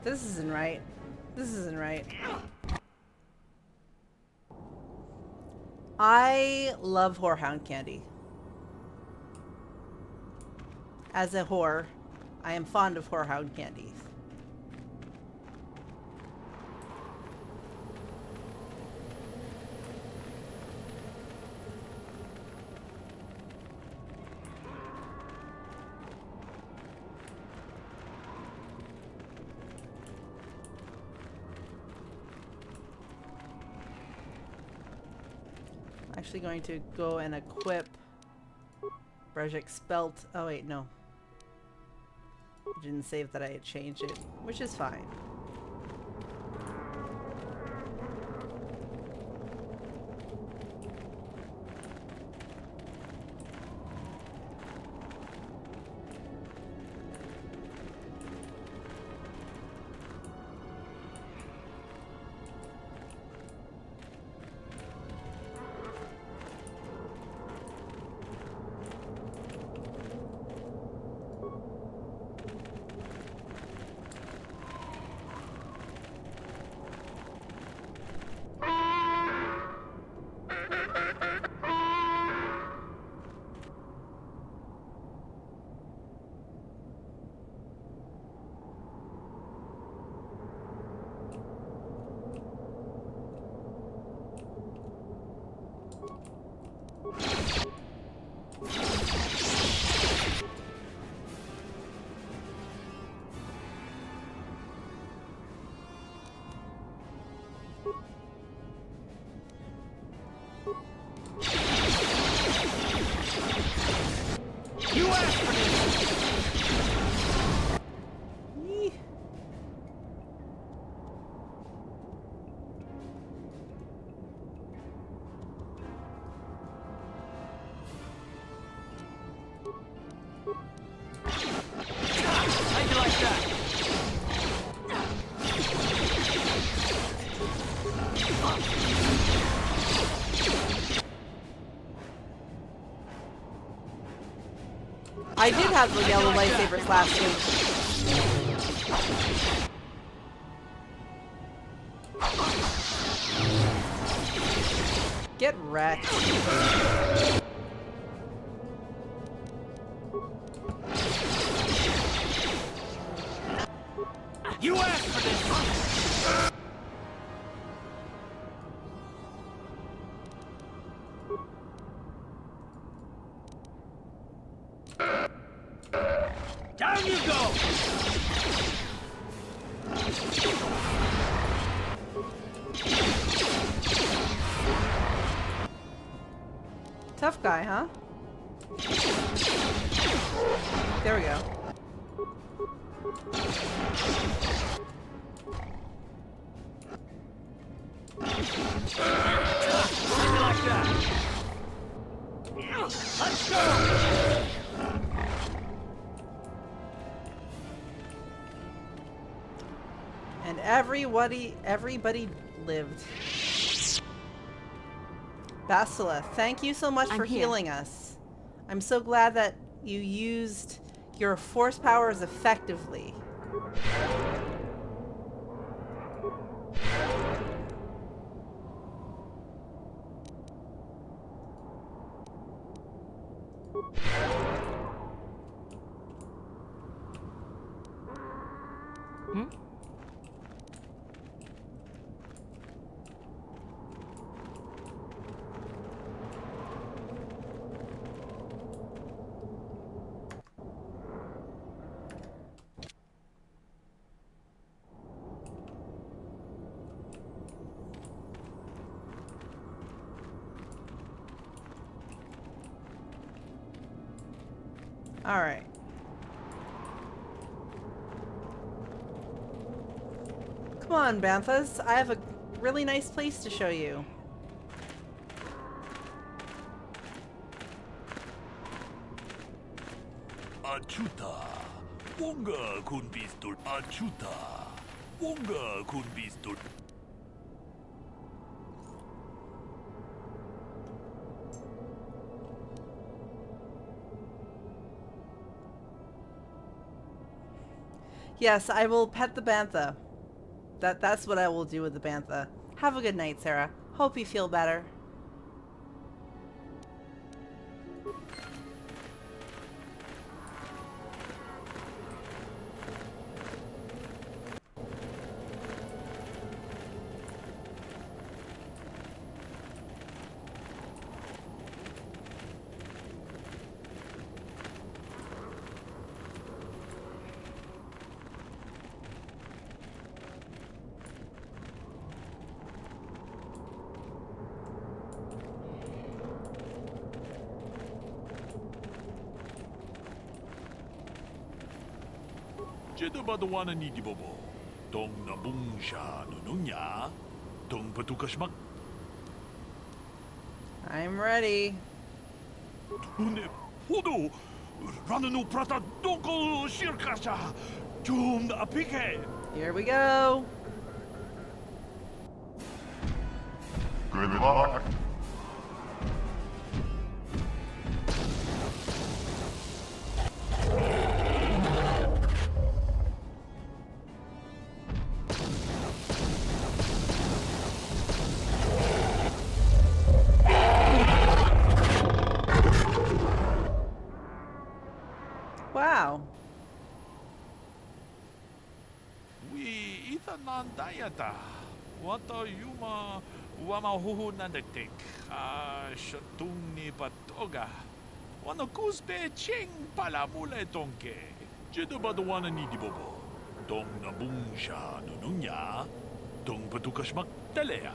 This isn't right. This isn't right. I love whorehound candy. As a whore, I am fond of whorehound candies. Actually going to go and equip Brejik Spelt. Oh wait, no. I didn't save that I had changed it, which is fine. I did have the yellow lightsabers last week. Get wrecked. You asked for this! Down you go! Tough guy, huh? There we go. Like that. And everybody lived. Bastila, thank you so much I'm for here. healing us. I'm so glad that you used your force powers effectively. Hmm? All right. Come on, Banthas. I have a really nice place to show you. Achuta. Wonga kun bistul. Achuta. Wonga kun bistul. Yes, I will pet the Bantha. That's what I will do with the Bantha. Have a good night, Sarah. Hope you feel better. Jeda badawana ni di bobo. Dong na bungsha nununya. Dong patukashmak. I'm ready. Tune podo. Rananu prata doko shirkasha. Jum na apike. Here we go. Good luck. Wow. We ithanandayata. Wata yuma wamahuhu nandektek. Shatung ni patoga. Wana kuspe ching palamule tonke. Jeda badawana ni di bobo. Dong na bungsha nununya. Dong patukashmak talea.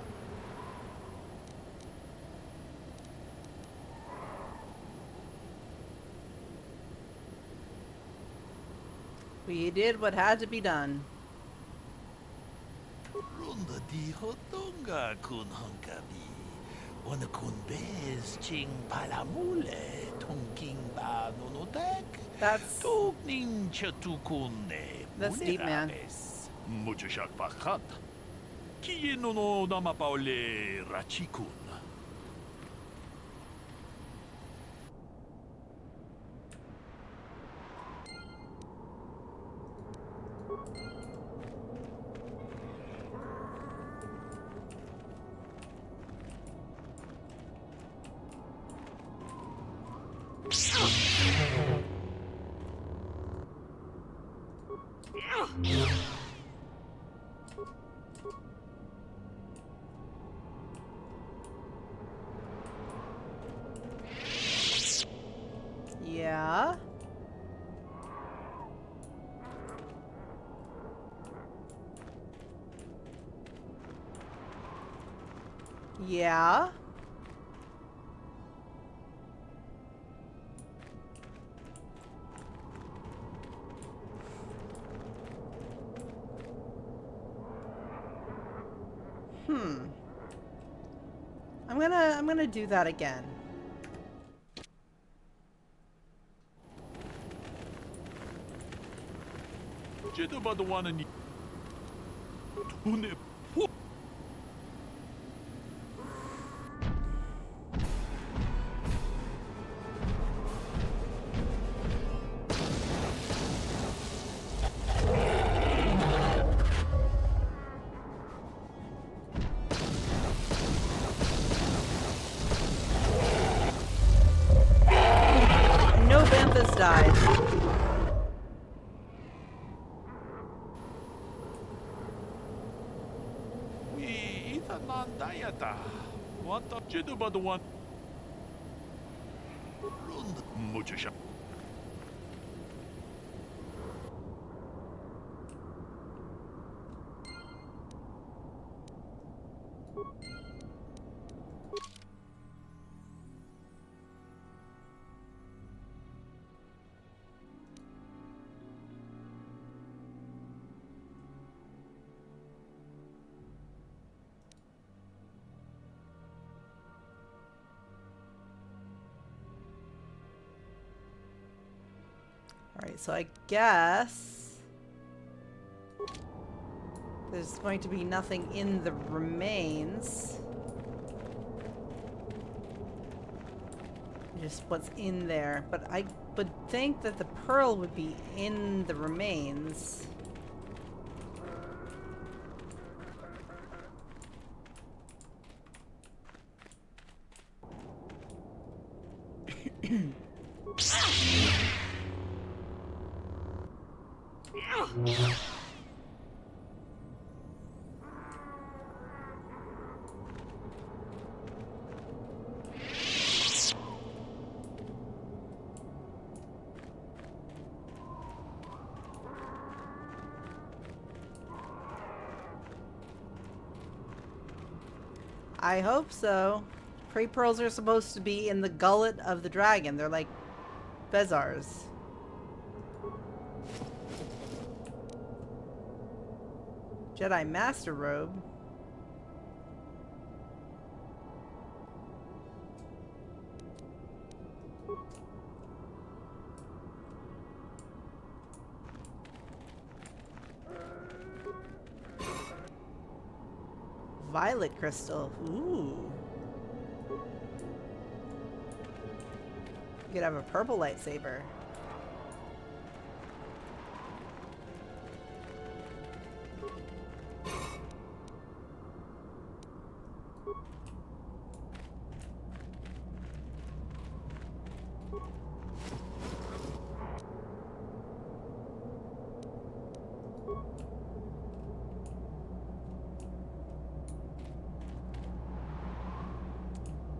We did what had to be done. Runda di hotonga kun hankabi. Wana kun bez ching palamule tongking ba nonotek. That's Tugning chatukune. deep, man. Mujashak bakat. Kiye no no damapaule rachikun. Yeah. Yeah. I'm gonna do that again. Jedaba the one and Tune. No Banthas died. Mandayata. What the Jedaba the one? Muchasha. Alright, so I guess there's going to be nothing in the remains. Just what's in there. But I would think that the pearl would be in the remains. I hope so. Prey pearls are supposed to be in the gullet of the dragon. They're like Bezars. Jedi Master Robe. Violet crystal. Ooh. You could have a purple lightsaber.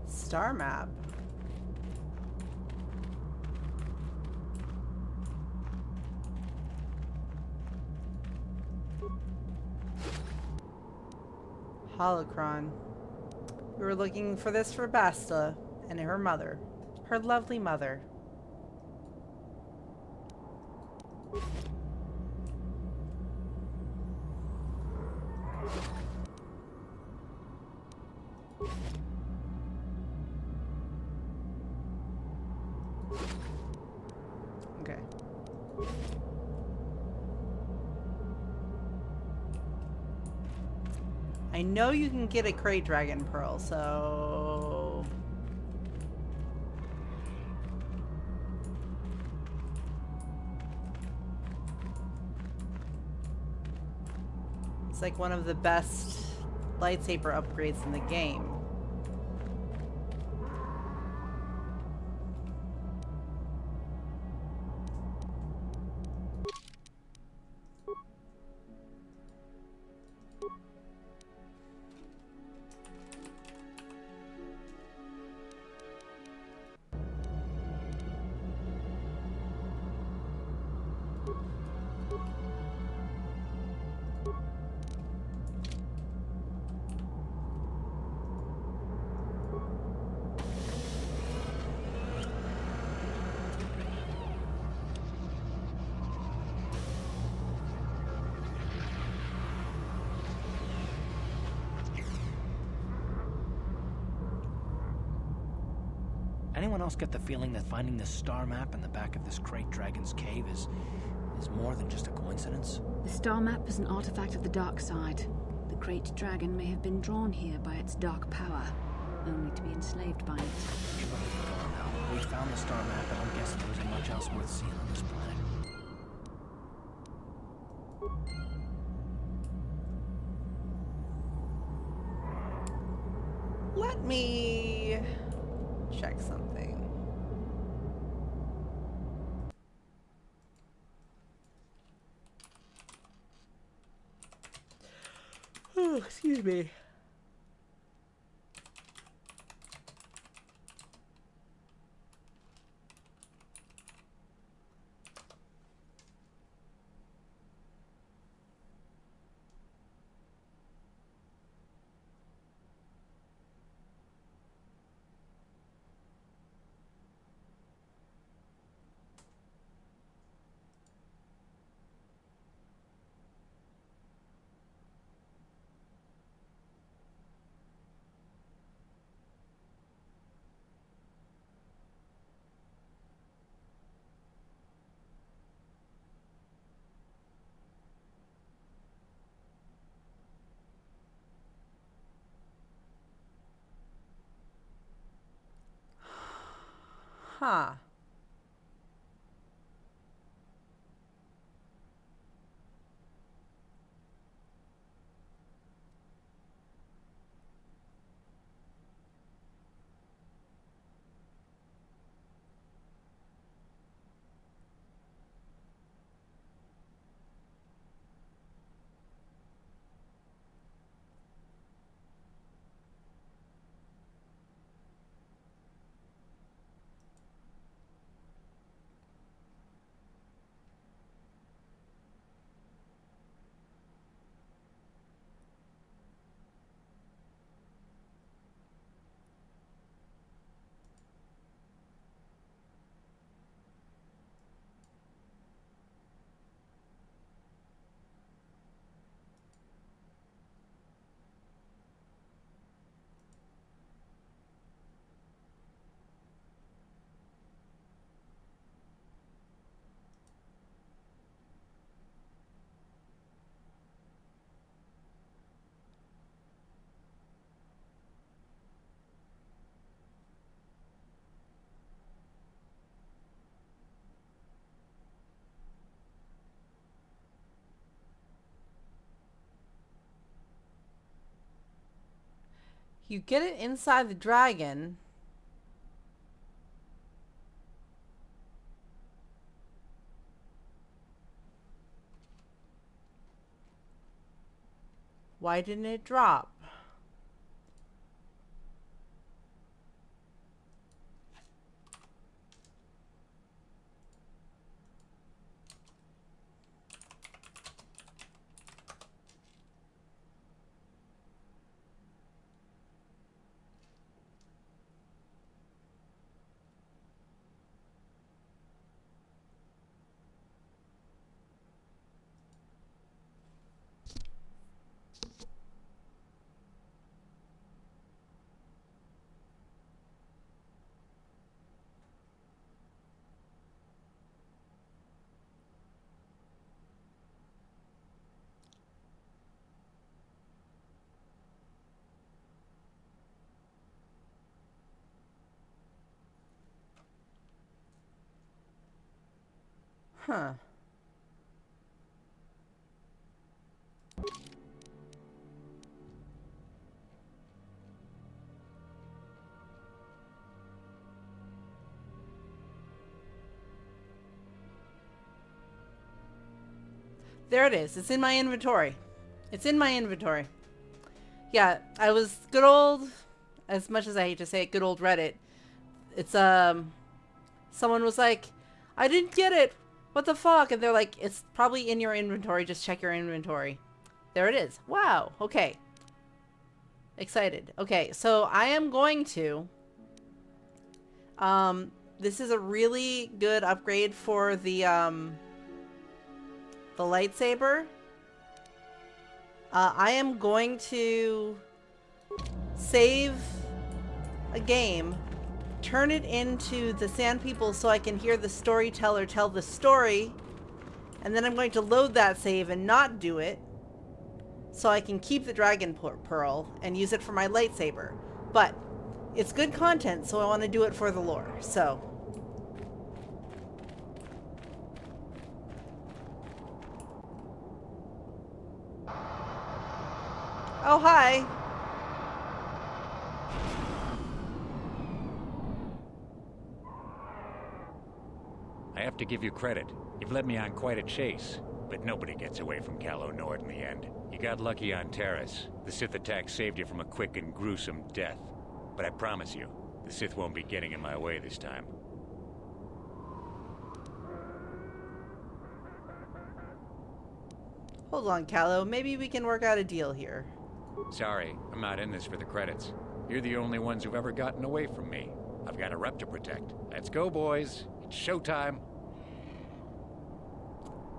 Star map. Holocron. We were looking for this for Basta and her mother. Her lovely mother. Okay. I know you can get a Krayt Dragon Pearl, so... It's like one of the best lightsaber upgrades in the game. Anyone else get the feeling that finding this star map in the back of this Krayt Dragon's cave is is more than just a coincidence? The star map is an artifact of the dark side. The great dragon may have been drawn here by its dark power, only to be enslaved by it. You better get going now. We found the star map, and I'm guessing there isn't much else worth seeing on this planet. Let me check something. Oh, excuse me. Huh. You get it inside the dragon. Why didn't it drop? Huh. There it is. It's in my inventory. It's in my inventory. Yeah, I was good old, as much as I hate to say it, good old Reddit. It's, someone was like, I didn't get it. What the fuck? And they're like, it's probably in your inventory. Just check your inventory. There it is. Wow. Okay. Excited. Okay, so I am going to, this is a really good upgrade for the lightsaber. I am going to save a game, turn it into the Sand People so I can hear the storyteller tell the story, And then I'm going to load that save and not do it, so I can keep the Dragon Pearl and use it for my lightsaber. But it's good content, so I want to do it for the lore. So oh, hi. I have to give you credit. You've led me on quite a chase. But nobody gets away from Calo Nord in the end. You got lucky on Terrace. The Sith attack saved you from a quick and gruesome death. But I promise you, the Sith won't be getting in my way this time. Hold on, Calo. Maybe we can work out a deal here. Sorry, I'm not in this for the credits. You're the only ones who've ever gotten away from me. I've got a rep to protect. Let's go, boys. It's showtime.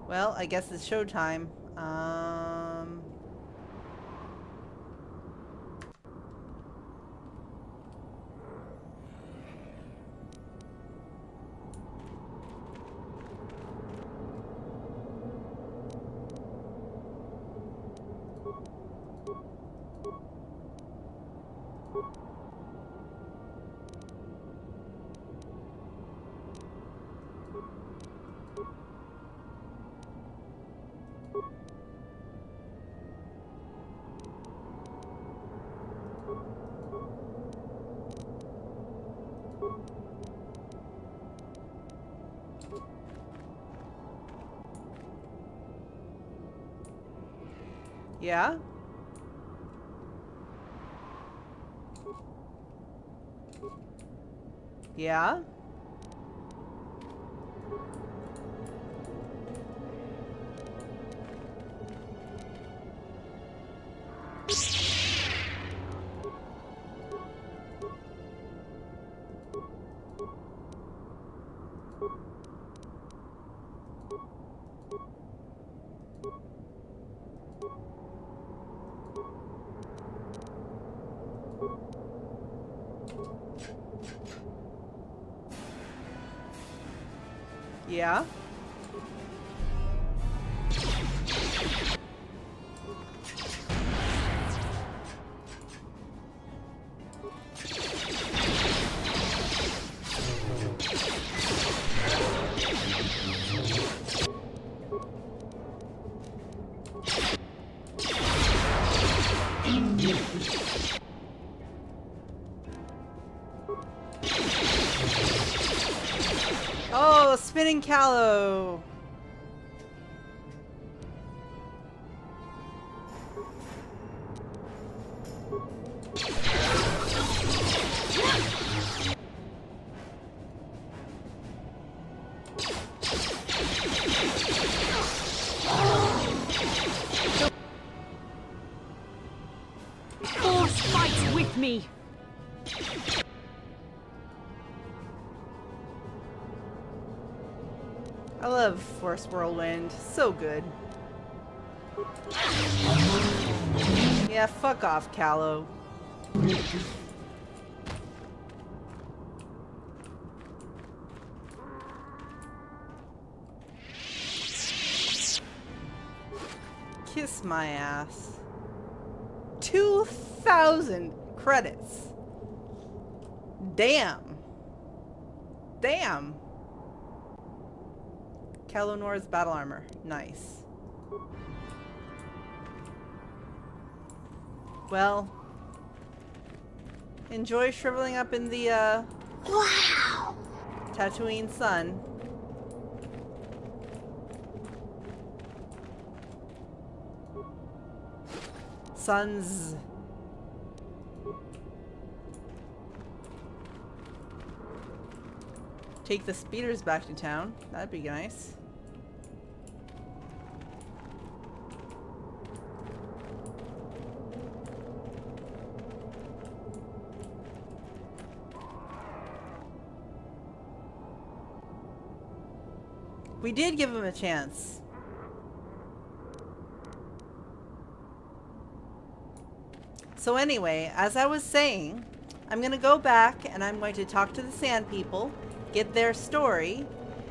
Well, I guess it's showtime. Yeah? Yeah? Yeah? Oh, spinning Callow. Force fights with me. I love Force Whirlwind. So good. Yeah, fuck off, Callow. Kiss my ass. 2,000 credits. Damn. Damn. Calo Nord's battle armor. Nice. Well, enjoy shriveling up in the, wow, Tatooine sun. Suns. Take the speeders back to town. That'd be nice. We did give him a chance. So anyway, as I was saying, I'm going to go back and I'm going to talk to the Sand People, get their story,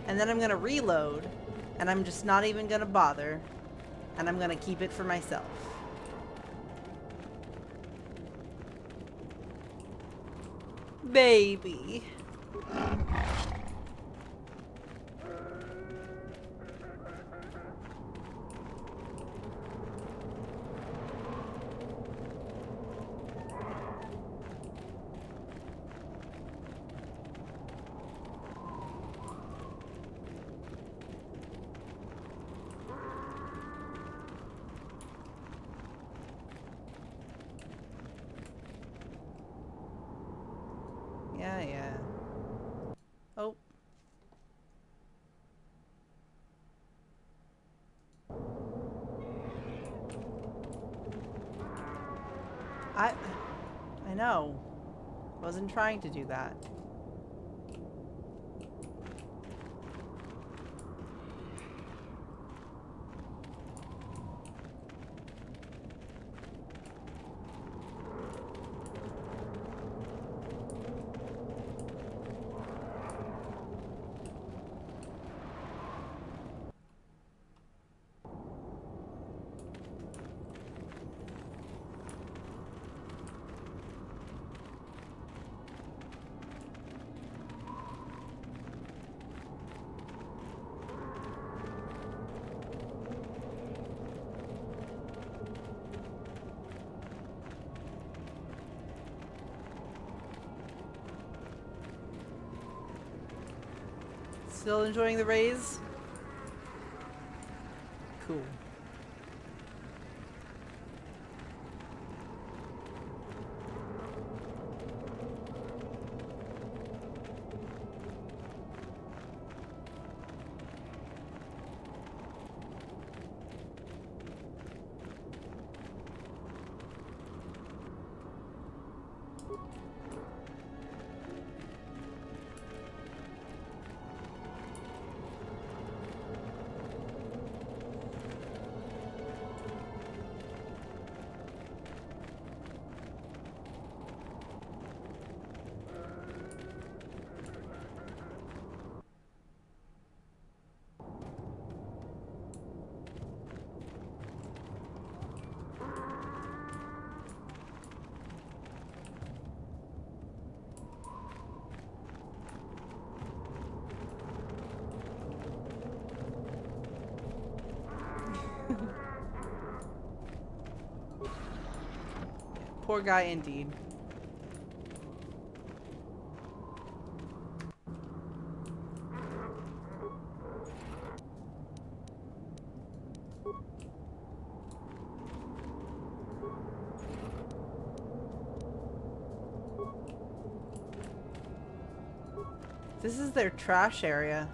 and then I'm going to reload And I'm just not even gonna bother. And I'm gonna keep it for myself. Baby. Yeah. Oh. I know. Wasn't trying to do that. Still enjoying the rays? Cool. Poor guy indeed. This is their trash area.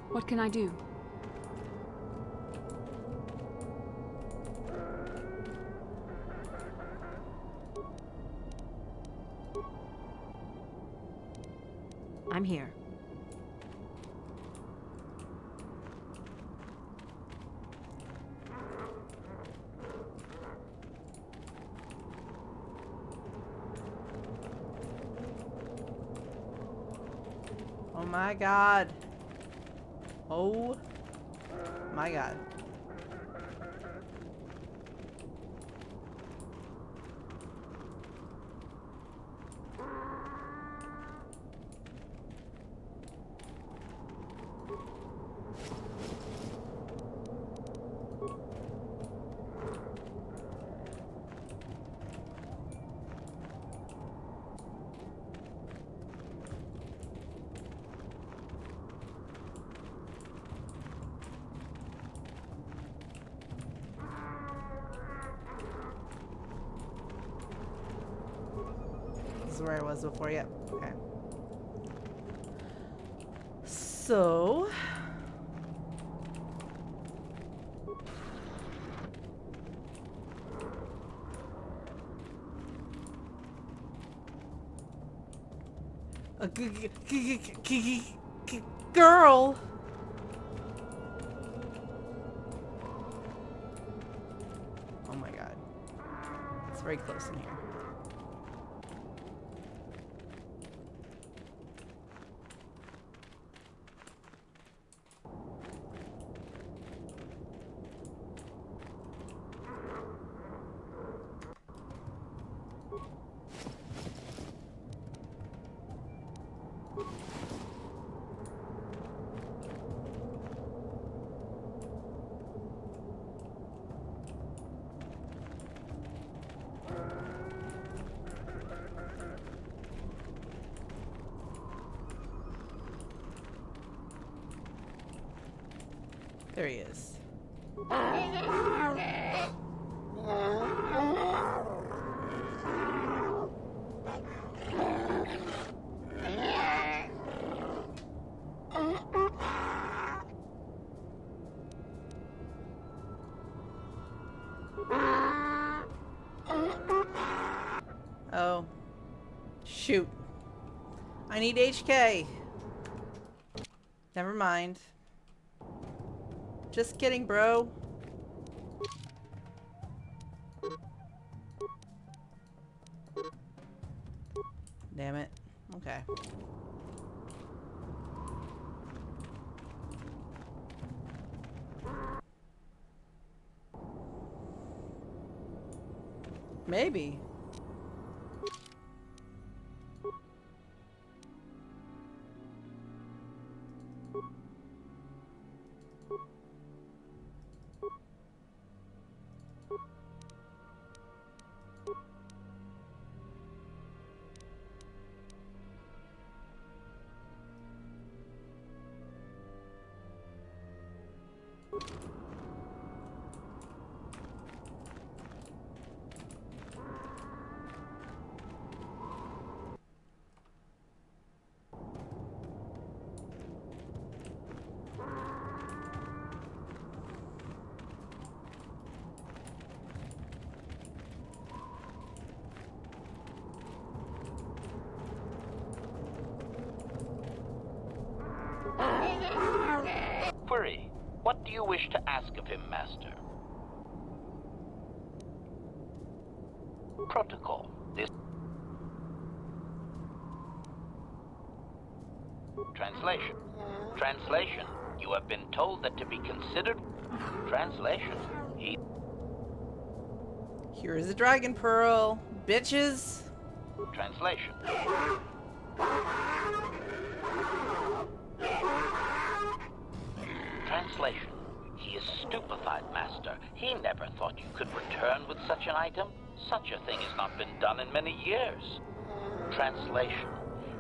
What can I do? I'm here. Oh my god. Oh my god. This is where I was before, yep. Okay. So... A girl! very close in here. There he is. Oh. Shoot. I need HK. Never mind. Just kidding, bro. Damn it. Okay. Maybe. Query. What do you wish to ask of him, Master? Protocol. This... Translation. Translation. You have been told that to be considered... Translation. He... Here is a dragon pearl. Bitches. Translation. Translation. He is stupefied, Master. He never thought you could return with such an item. Such a thing has not been done in many years. Translation.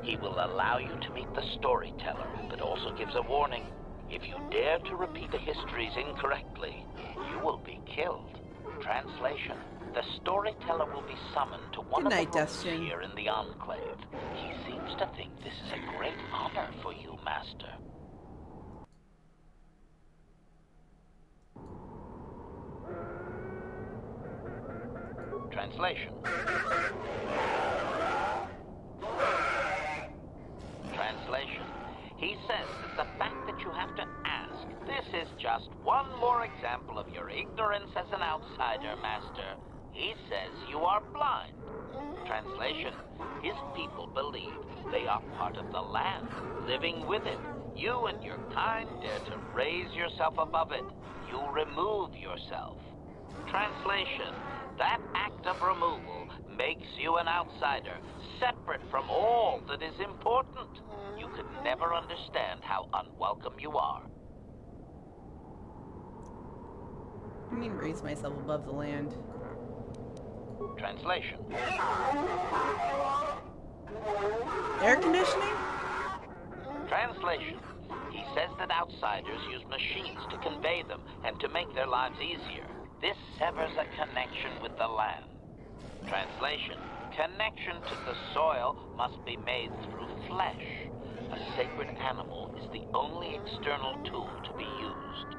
He will allow you to meet the storyteller, but also gives a warning. If you dare to repeat the histories incorrectly, you will be killed. Translation. The storyteller will be summoned to one of the rooms here in the Enclave. He seems to think this is a great honor for you, Master. Translation. Translation. He says that the fact that you have to ask, this is just one more example of your ignorance as an outsider, Master. He says you are blind. Translation. His people believe they are part of the land, living with it. You and your kind dare to raise yourself above it. You remove yourself. Translation. That act of removal makes you an outsider, separate from all that is important. You could never understand how unwelcome you are. I mean, raise myself above the land. Translation. Air conditioning? Translation. He says that outsiders use machines to convey them and to make their lives easier. This severs a connection with the land. Translation. Connection to the soil must be made through flesh. A sacred animal is the only external tool to be used.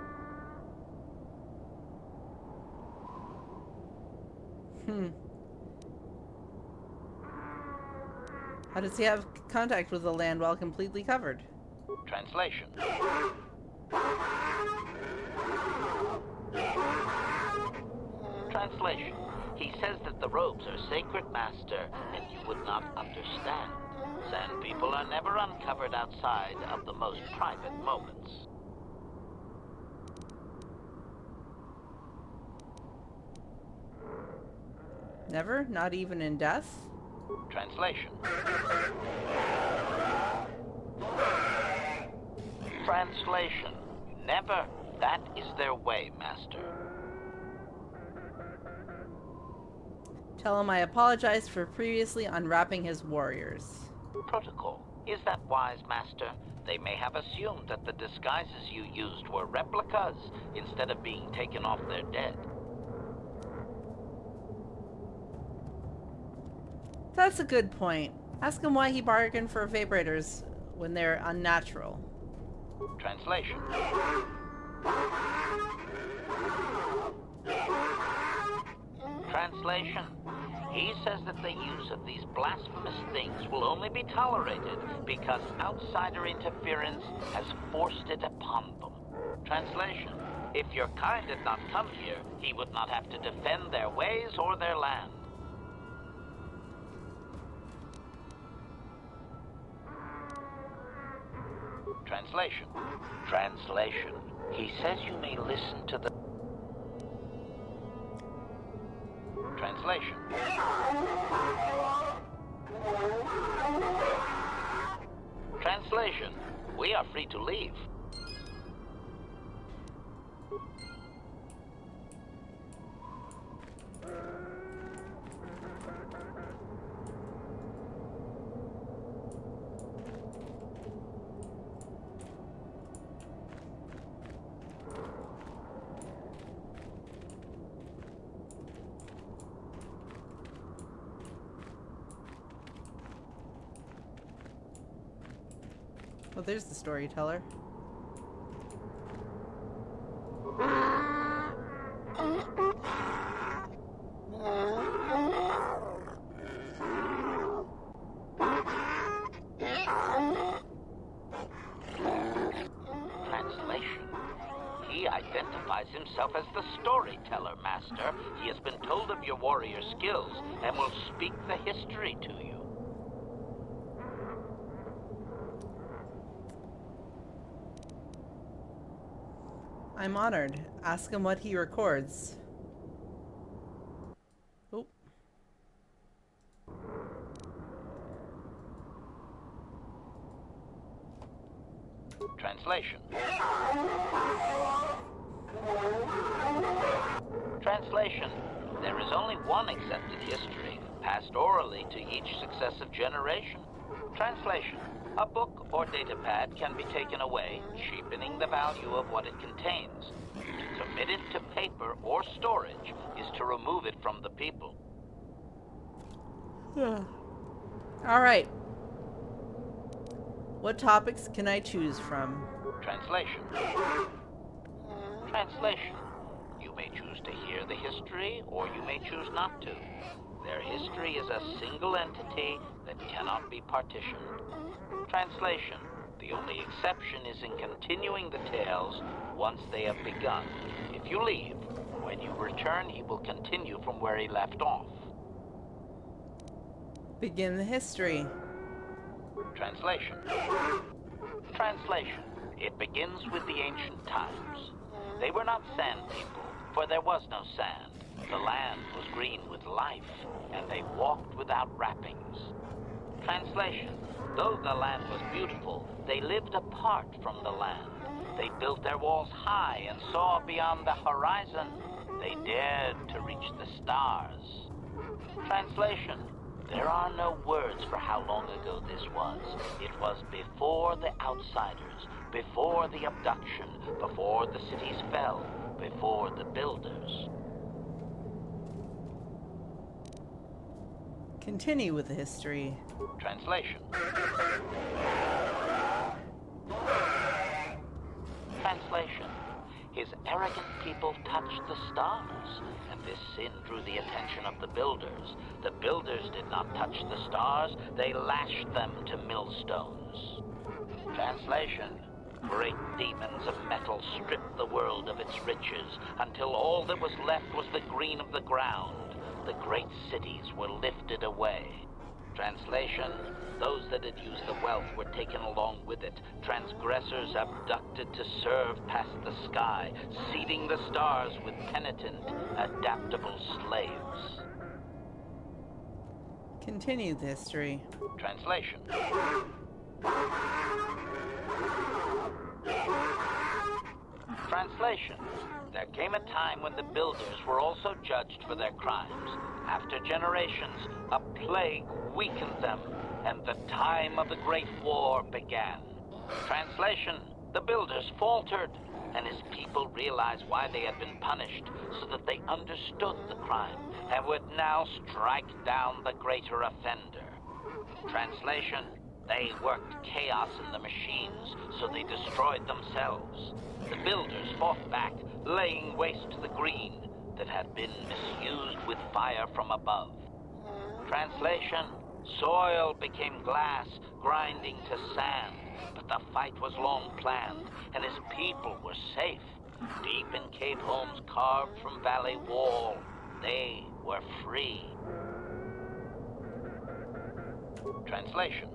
How does he have contact with the land while completely covered? Translation. Translation. He says that the robes are sacred, Master, and you would not understand. Sand people are never uncovered outside of the most private moments. Never? Not even in death? Translation. Translation. Never. That is their way, Master. Tell him I apologize for previously unwrapping his warriors. Protocol. Is that wise, Master? They may have assumed that the disguises you used were replicas instead of being taken off their dead. That's a good point. Ask him why he bargained for vibrators when they're unnatural. Translation. Translation. He says that the use of these blasphemous things will only be tolerated because outsider interference has forced it upon them. Translation. If your kind had not come here, he would not have to defend their ways or their land. Translation. Translation. He says you may listen to the... Translation. Translation. We are free to leave. Well, there's the storyteller. Translation. He identifies himself as the storyteller, Master. He has been told of your warrior skills and will speak the history to you. I'm honored. Ask him what he records. Oh. Translation. Translation. There is only one accepted history, passed orally to each successive generation. Translation. A book or datapad can be taken away, cheapening the value of what it contains. To commit it to paper or storage is to remove it from the people. All right. What topics can I choose from? Translation. Translation. You may choose to hear the history, or you may choose not to. Their history is a single entity that cannot be partitioned. Translation. The only exception is in continuing the tales once they have begun. If you leave, when you return, he will continue from where he left off. Begin the history. Translation. Translation. It begins with the ancient times. They were not sand people, for there was no sand. The land was green with life, and they walked without wrappings. Translation. Though the land was beautiful, they lived apart from the land. They built their walls high and saw beyond the horizon. They dared to reach the stars. Translation. There are no words for how long ago this was. It was before the outsiders, before the abduction, before the cities fell, before the builders. Continue with the history. Translation. Translation. His arrogant people touched the stars, and this sin drew the attention of the builders. The builders did not touch the stars, they lashed them to millstones. Translation. Great demons of metal stripped the world of its riches, until all that was left was the green of the ground. the great cities were lifted away. Translation, those that had used the wealth were taken along with it. Transgressors abducted to serve past the sky, seeding the stars with penitent, adaptable slaves. Continue the history. Translation. Translation. There came a time when the builders were also judged for their crimes. After generations, a plague weakened them, and the time of the Great War began. Translation. The builders faltered, and his people realized why they had been punished, so that they understood the crime, and would now strike down the greater offender. Translation. They worked chaos in the machines, so they destroyed themselves. The builders fought back, laying waste to the green that had been misused with fire from above. Translation. Soil became glass, grinding to sand, but the fight was long planned, and his people were safe. Deep in cave homes carved from valley wall, they were free. Translation.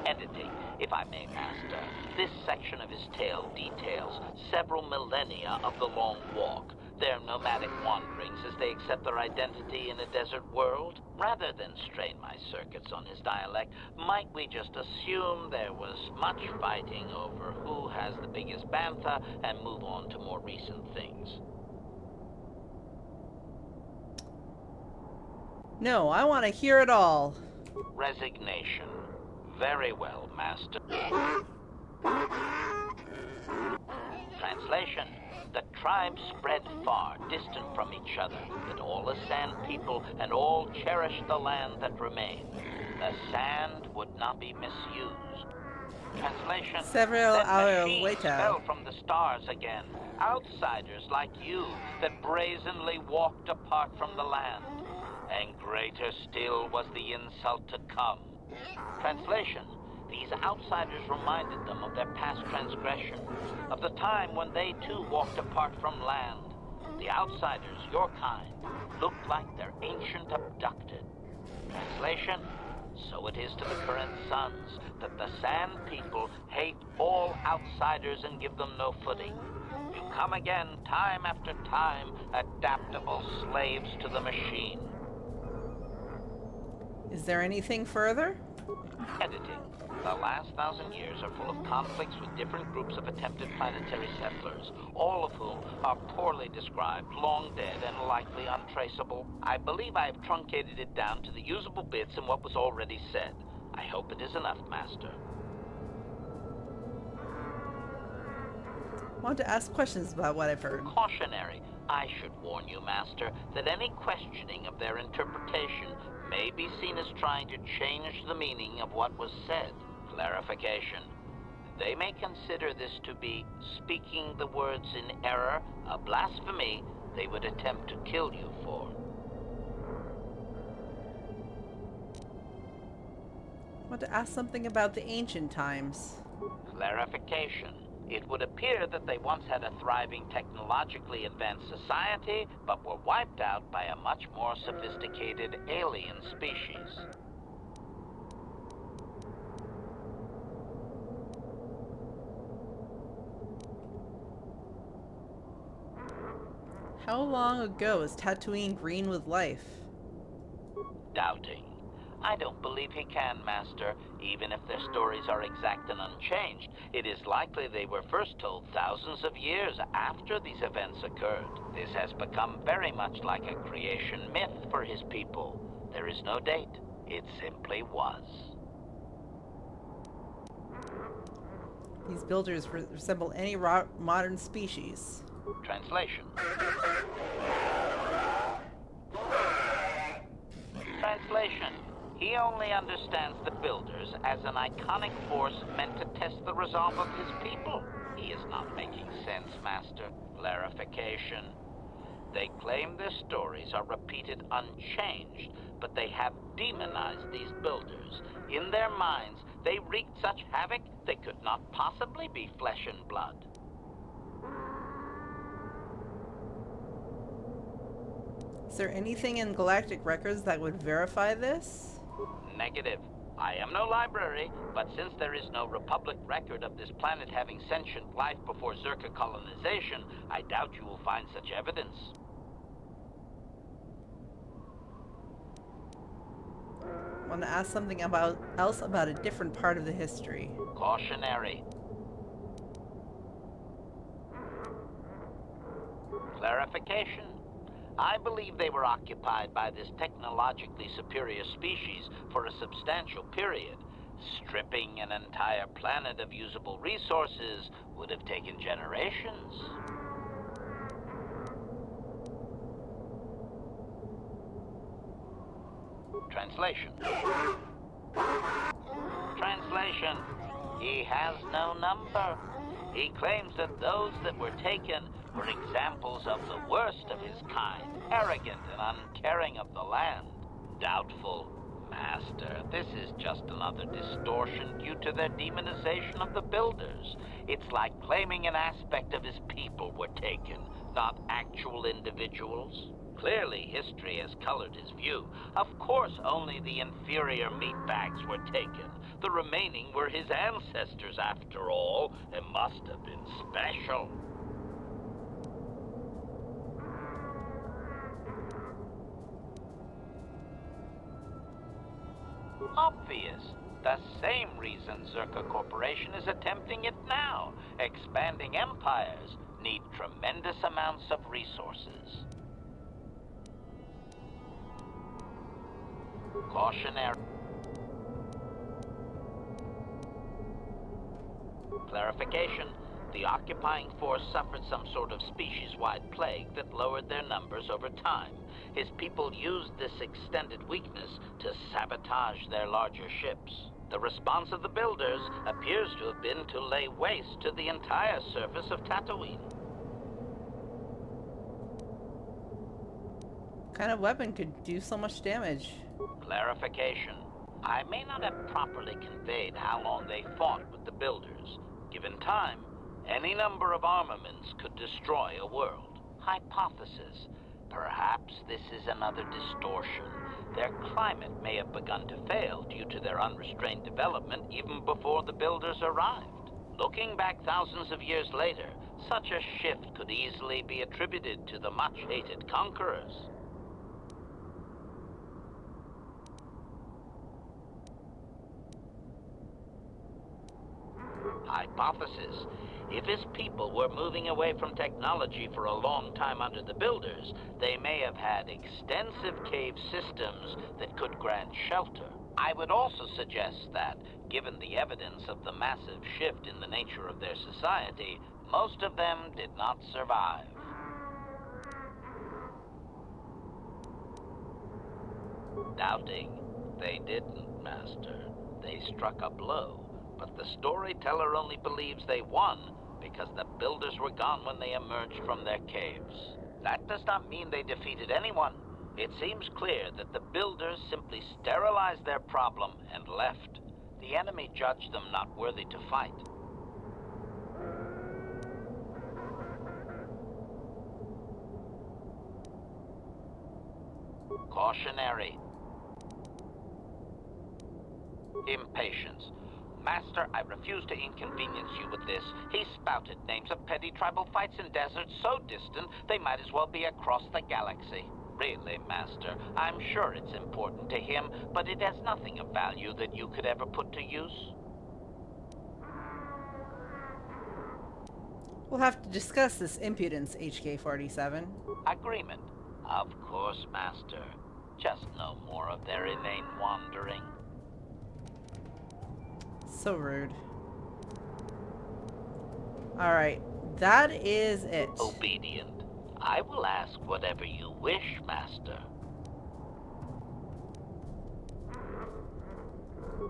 Editing, if I may, Master. This section of his tale details several millennia of the Long Walk, their nomadic wanderings as they accept their identity in a desert world. Rather than strain my circuits on his dialect, might we just assume there was much fighting over who has the biggest bantha and move on to more recent things? No, I want to hear it all. Resignation. Very well, Master. Translation. The tribes spread far, distant from each other, but all as sand people, and all cherished the land that remained. The sand would not be misused. Translation. Several Then hours machines later. fell from the stars again. Outsiders like you that brazenly walked apart from the land. And greater still was the insult to come. Translation. These outsiders reminded them of their past transgression, of the time when they too walked apart from land. The outsiders, your kind, looked like their ancient abducted. Translation. So it is to the current sons that the Sand People hate all outsiders and give them no footing. You come again, time after time, adaptable slaves to the machine. Is there anything further? Editing. The last 1,000 years are full of conflicts with different groups of attempted planetary settlers, all of whom are poorly described, long dead, and likely untraceable. I believe I have truncated it down to the usable bits in what was already said. I hope it is enough, Master. I want to ask questions about what I've heard. Cautionary. I should warn you, Master, that any questioning of their interpretation may be seen as trying to change the meaning of what was said. Clarification. They may consider this to be speaking the words in error, a blasphemy they would attempt to kill you for. I want to ask something about the ancient times. Clarification. It would appear that they once had a thriving technologically advanced society, but were wiped out by a much more sophisticated alien species. How long ago is Tatooine green with life? Doubting. I don't believe he can, Master. Even if their stories are exact and unchanged, it is likely they were first told thousands of years after these events occurred. This has become very much like a creation myth for his people. There is no date. It simply was. These builders resemble any modern species. Translation. Translation. He only understands the builders as an iconic force meant to test the resolve of his people. He is not making sense, Master. Clarification. They claim their stories are repeated unchanged, but they have demonized these builders. In their minds, they wreaked such havoc they could not possibly be flesh and blood. Is there anything in galactic records that would verify this? Negative. I am no library, but since there is no Republic record of this planet having sentient life before Zerka colonization, I doubt you will find such evidence. I want to ask something else about a different part of the history. Cautionary. Clarification. I believe they were occupied by this technologically superior species for a substantial period. Stripping an entire planet of usable resources would have taken generations. Translation. Translation. He has no number. He claims that those that were taken were examples of the worst of his kind, arrogant and uncaring of the land. Doubtful, Master. This is just another distortion due to their demonization of the builders. It's like claiming an aspect of his people were taken, not actual individuals. Clearly, history has colored his view. Of course, only the inferior meatbags were taken. The remaining were his ancestors, after all. They must have been special. Obvious. The same reason Zerka Corporation is attempting it now. Expanding empires need tremendous amounts of resources. Cautionary. Clarification. The occupying force suffered some sort of species-wide plague that lowered their numbers over time. His people used this extended weakness to sabotage their larger ships. The response of the builders appears to have been to lay waste to the entire surface of Tatooine. What kind of weapon could do so much damage? Clarification. I may not have properly conveyed how long they fought with the builders. Given time, any number of armaments could destroy a world. Hypothesis. Perhaps this is another distortion. Their climate may have begun to fail due to their unrestrained development even before the builders arrived. Looking back thousands of years later, such a shift could easily be attributed to the much-hated conquerors. Hypothesis. If his people were moving away from technology for a long time under the builders, they may have had extensive cave systems that could grant shelter. I would also suggest that, given the evidence of the massive shift in the nature of their society, most of them did not survive. Doubting. They didn't, Master. They struck a blow. But the storyteller only believes they won because the builders were gone when they emerged from their caves. That does not mean they defeated anyone. It seems clear that the builders simply sterilized their problem and left. The enemy judged them not worthy to fight. Cautionary. Impatience. Master, I refuse to inconvenience you with this. He spouted names of petty tribal fights in deserts so distant they might as well be across the galaxy. Really, Master, I'm sure it's important to him, but it has nothing of value that you could ever put to use. We'll have to discuss this impudence, HK-47. Agreement. Of course, Master. Just no more of their inane wandering. So rude. Alright, that is it. Obedient. I will ask whatever you wish, Master.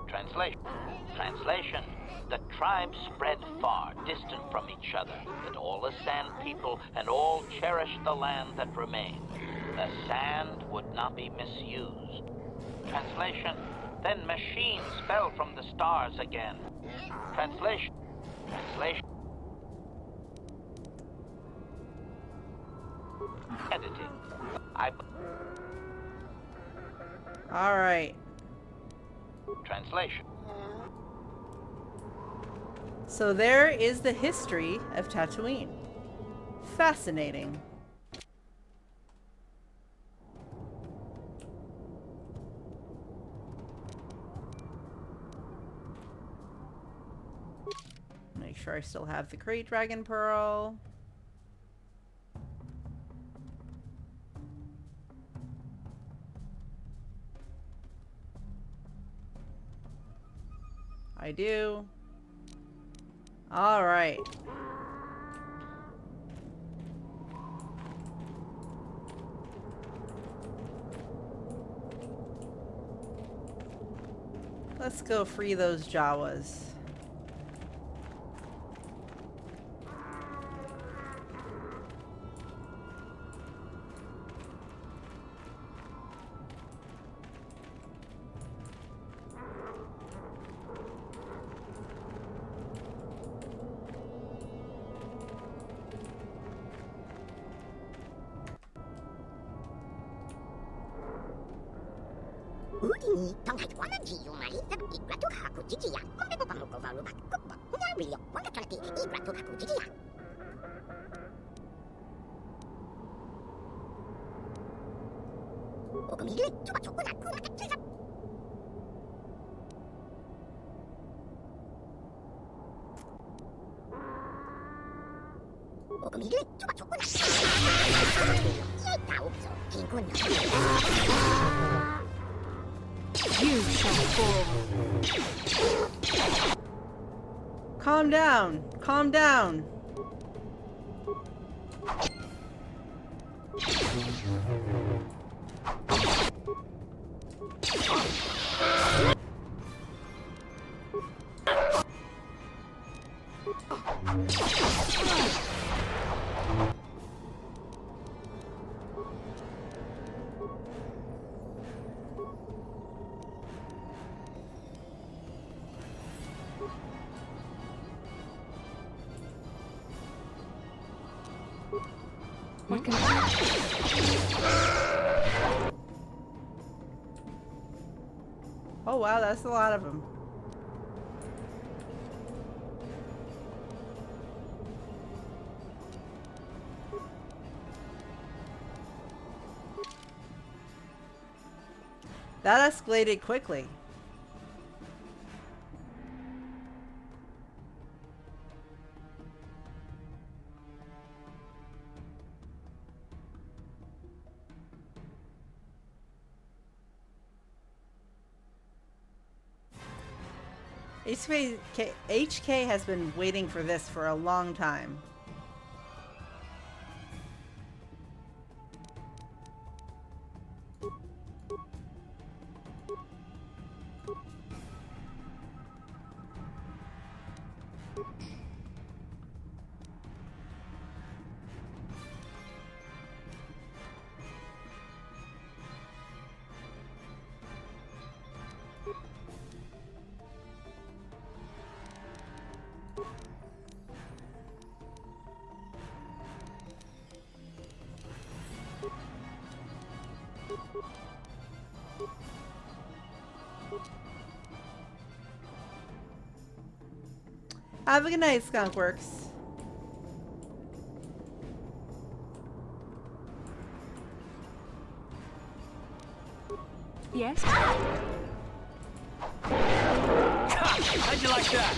Translation. The tribes spread far, distant from each other, but all as sand people, and all cherished the land that remained. The sand would not be misused. Translation. Then machines fell from the stars again. Translation. Editing. I All right. Translation. So there is the history of Tatooine. Fascinating. Make sure I still have the Great Dragon Pearl. I do. All right. Let's go free those Jawas. You shall fall. Calm down. Calm down. What can I do? Oh wow, that's a lot of them. That escalated quickly. HK has been waiting for this for a long time. Have a good night, Skunkworks. Yes? How'd you like that?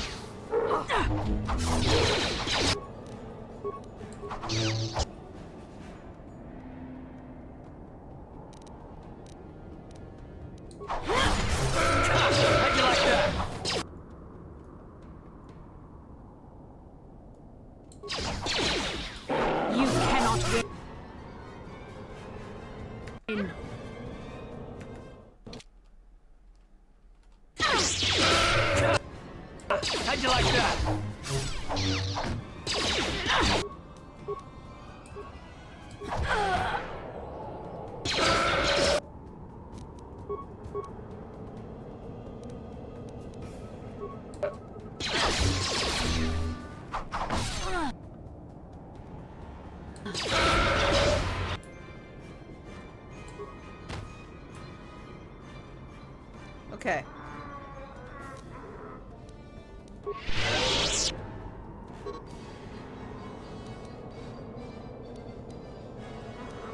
How'd you like that? You cannot win. How'd you like that?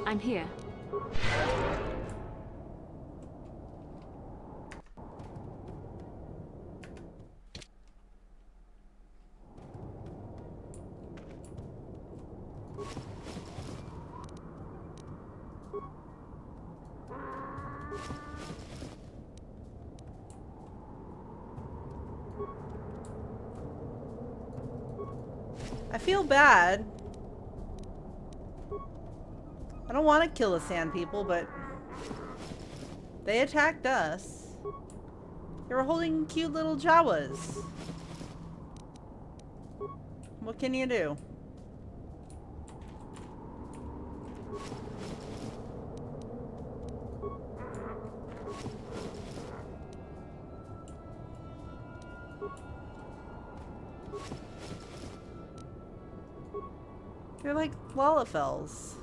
I'm here. I feel bad. I don't want to kill the sand people, but they attacked us. They were holding cute little Jawas. What can you do? They're like Lalafels.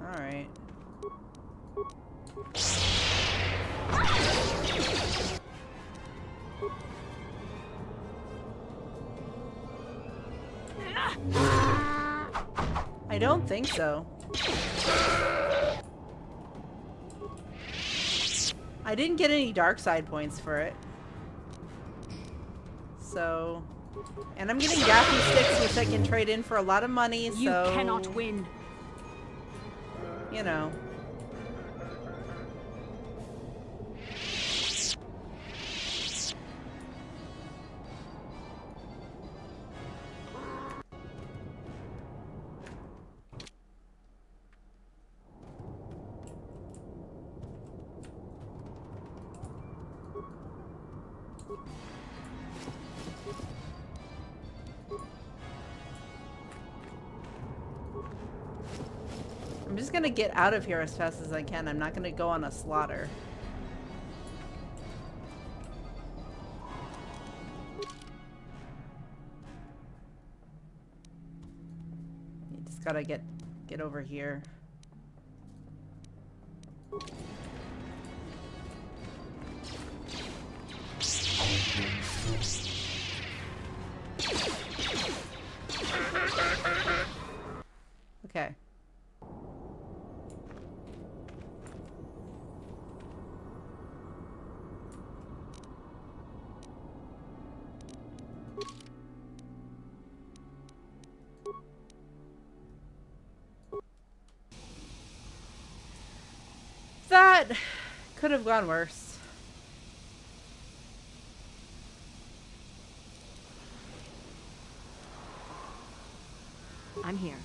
All right. I don't think so. I didn't get any dark side points for it. So, and I'm getting gaffy sticks, which I can trade in for a lot of money, so... You cannot win. You know. I'm just gonna get out of here as fast as I can. I'm not gonna go on a slaughter. You just gotta get over here. Okay. That could have gone worse. I'm here.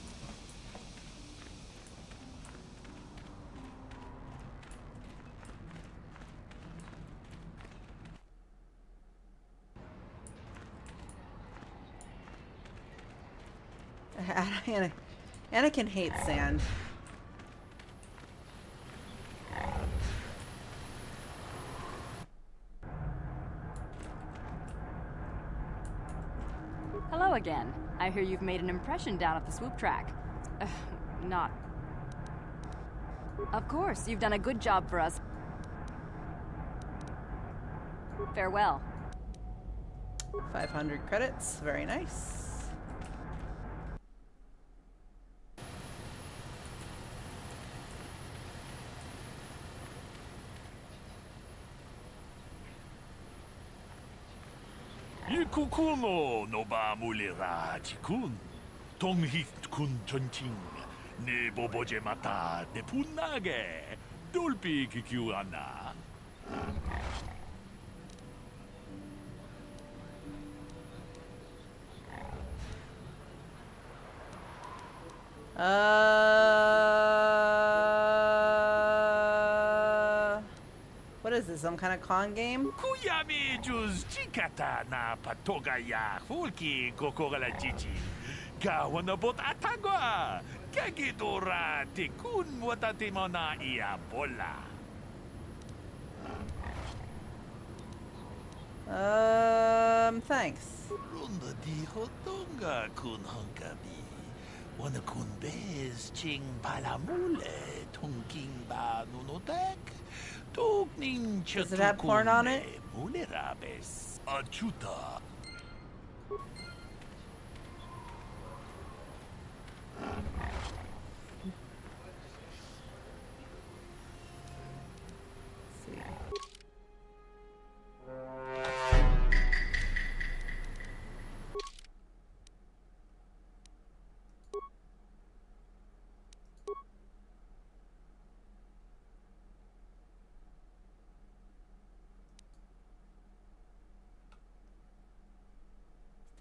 Anakin hates sand. Hello again. I hear you've made an impression down at the swoop track. Not. Of course, you've done a good job for us. Farewell. 500 credits. Very nice. Kukuno no ba mulira jikun. Tonghit kun chonching. Ne boboje mata de punage. Dolpi kikiwana. What is this? Some kind of con game? Kuyami juz chikata na patogaya fulki kokogala chichi. Gawanabot atagwa. Kagidora tikun watatimona iabola. thanks. Runda di hotonga kun hunkabi. Wana kun bez ching palamule tunking ba nunotek. Tugning Does it have porn on it? Mulerabes. Achuta.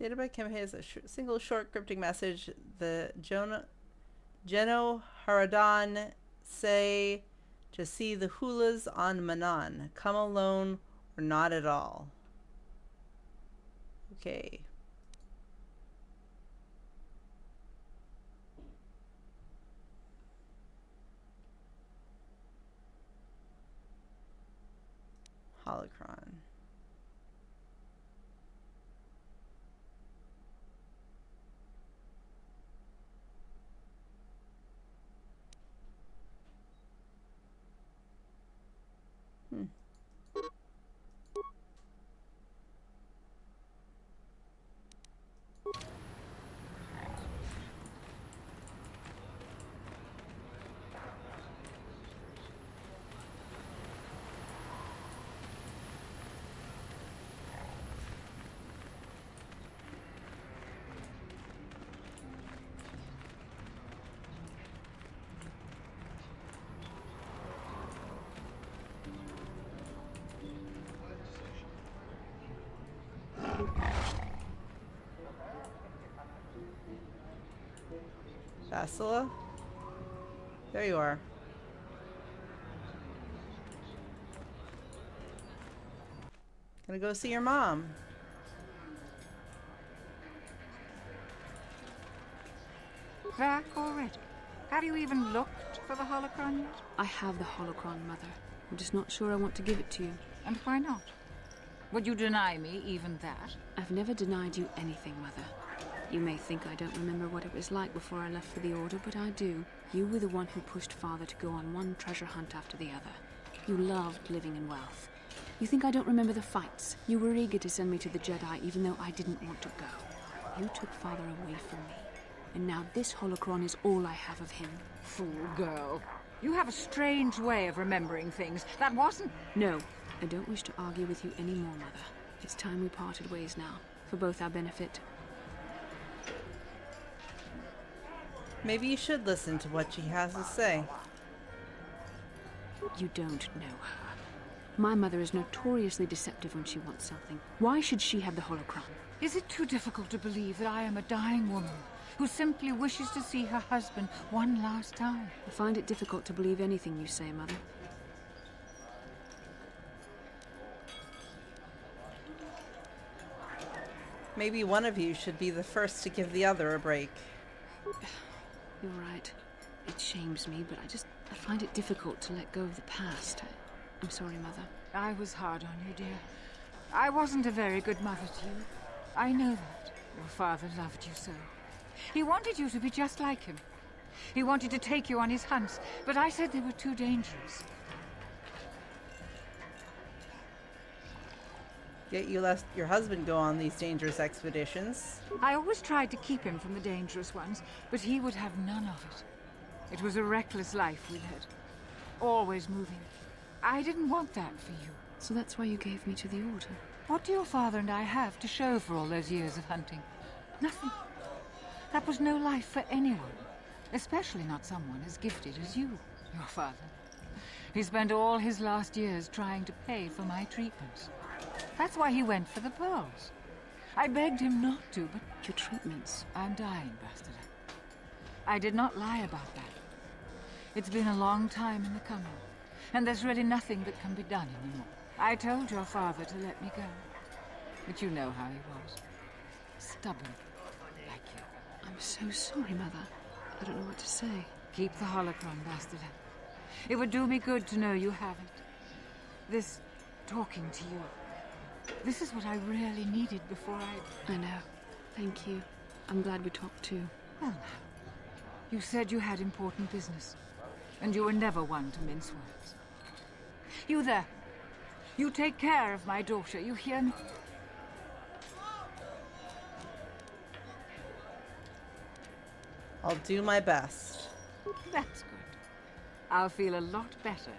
Database contains a single short cryptic message. The Geno Haradan say to see the hulas on Manan. Come alone or not at all. Okay. Holocron. Bastila? There you are. Gonna go see your mom. Back already? Have you even looked for the holocron yet? I have the holocron, Mother. I'm just not sure I want to give it to you. And why not? Would you deny me even that? I've never denied you anything, Mother. You may think I don't remember what it was like before I left for the Order, but I do. You were the one who pushed Father to go on one treasure hunt after the other. You loved living in wealth. You think I don't remember the fights? You were eager to send me to the Jedi even though I didn't want to go. You took Father away from me. And now this holocron is all I have of him. Fool girl. You have a strange way of remembering things. That wasn't... No, I don't wish to argue with you anymore, Mother. It's time we parted ways now, for both our benefit. Maybe you should listen to what she has to say. You don't know her. My mother is notoriously deceptive when she wants something. Why should she have the holocron? Is it too difficult to believe that I am a dying woman who simply wishes to see her husband one last time? I find it difficult to believe anything you say, Mother. Maybe one of you should be the first to give the other a break. You're right. It shames me, but I find it difficult to let go of the past. I'm sorry, Mother. I was hard on you, dear. I wasn't a very good mother to you. I know that. Your father loved you so. He wanted you to be just like him. He wanted to take you on his hunts, but I said they were too dangerous. Yet you let your husband go on these dangerous expeditions. I always tried to keep him from the dangerous ones, but he would have none of it. It was a reckless life we led. Always moving. I didn't want that for you. So that's why you gave me to the Order? What do your father and I have to show for all those years of hunting? Nothing. That was no life for anyone. Especially not someone as gifted as you, your father. He spent all his last years trying to pay for my treatments. That's why he went for the pearls. I begged him not to, but... Your treatments? I'm dying, Bastila. I did not lie about that. It's been a long time in the coming, and there's really nothing that can be done anymore. I told your father to let me go, but you know how he was. Stubborn, like you. I'm so sorry, Mother. I don't know what to say. Keep the holocron, Bastila. It would do me good to know you have it. This talking to you. This is what I really needed before I... I know. Thank you. I'm glad we talked too. Well, now, you said you had important business, and you were never one to mince words. You there. You take care of my daughter, you hear me? I'll do my best. That's good. I'll feel a lot better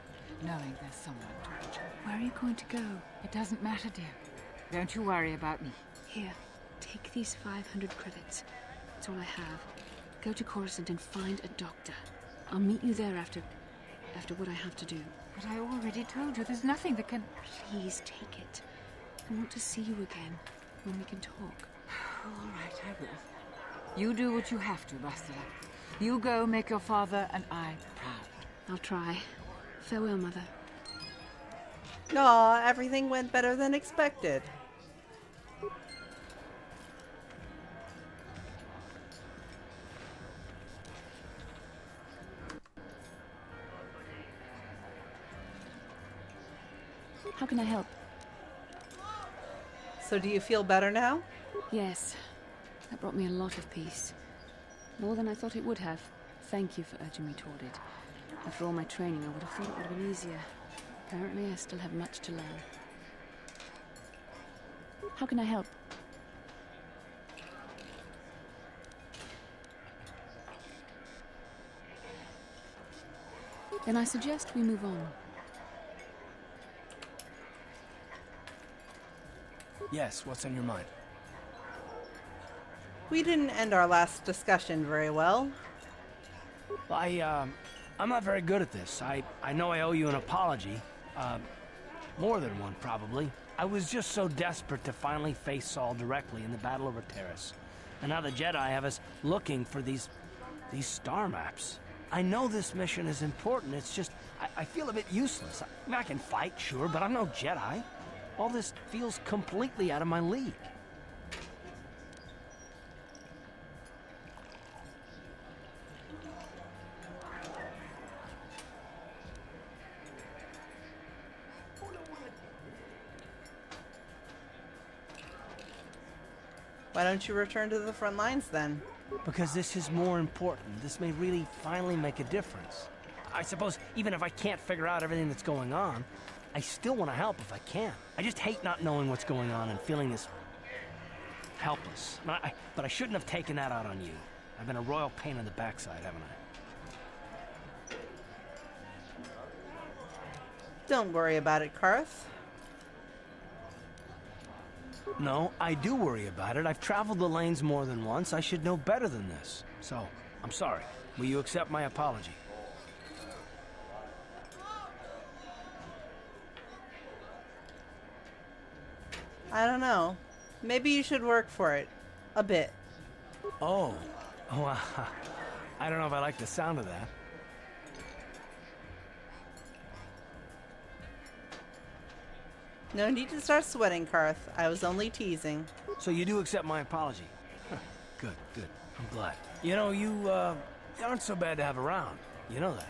knowing there's someone to watch. Where are you going to go? It doesn't matter, dear. Don't you worry about me. Here, take these 500 credits. That's all I have. Go to Coruscant and find a doctor. I'll meet you there after what I have to do. But I already told you there's nothing that can... Please take it. I want to see you again when we can talk. All right, I will. You do what you have to, Bastila. You go make your father and I proud. I'll try. Farewell, Mother. Aw, everything went better than expected. How can I help? So do you feel better now? Yes. That brought me a lot of peace. More than I thought it would have. Thank you for urging me toward it. After all my training, I would have thought it would have been easier. Apparently, I still have much to learn. How can I help? Then I suggest we move on. Yes, what's on your mind? We didn't end our last discussion very well. Well, I'm not very good at this. I know I owe you an apology. More than one, probably. I was just so desperate to finally face Saul directly in the Battle over Terrace. And now the Jedi have us looking for these star maps. I know this mission is important, it's just, I feel a bit useless. I mean, I can fight, sure, but I'm no Jedi. All this feels completely out of my league. Why don't you return to the front lines then? Because this is more important. This may really finally make a difference. I suppose even if I can't figure out everything that's going on, I still want to help if I can. I just hate not knowing what's going on and feeling this helpless. But I shouldn't have taken that out on you. I've been a royal pain in the backside, haven't I? Don't worry about it, Karth. No, I do worry about it. I've traveled the lanes more than once. I should know better than this. So, I'm sorry. Will you accept my apology? I don't know. Maybe you should work for it. A bit. Oh. Well, I don't know if I like the sound of that. No need to start sweating, Karth. I was only teasing. So you do accept my apology? Huh. Good, good. I'm glad. You know, you aren't so bad to have around. You know that.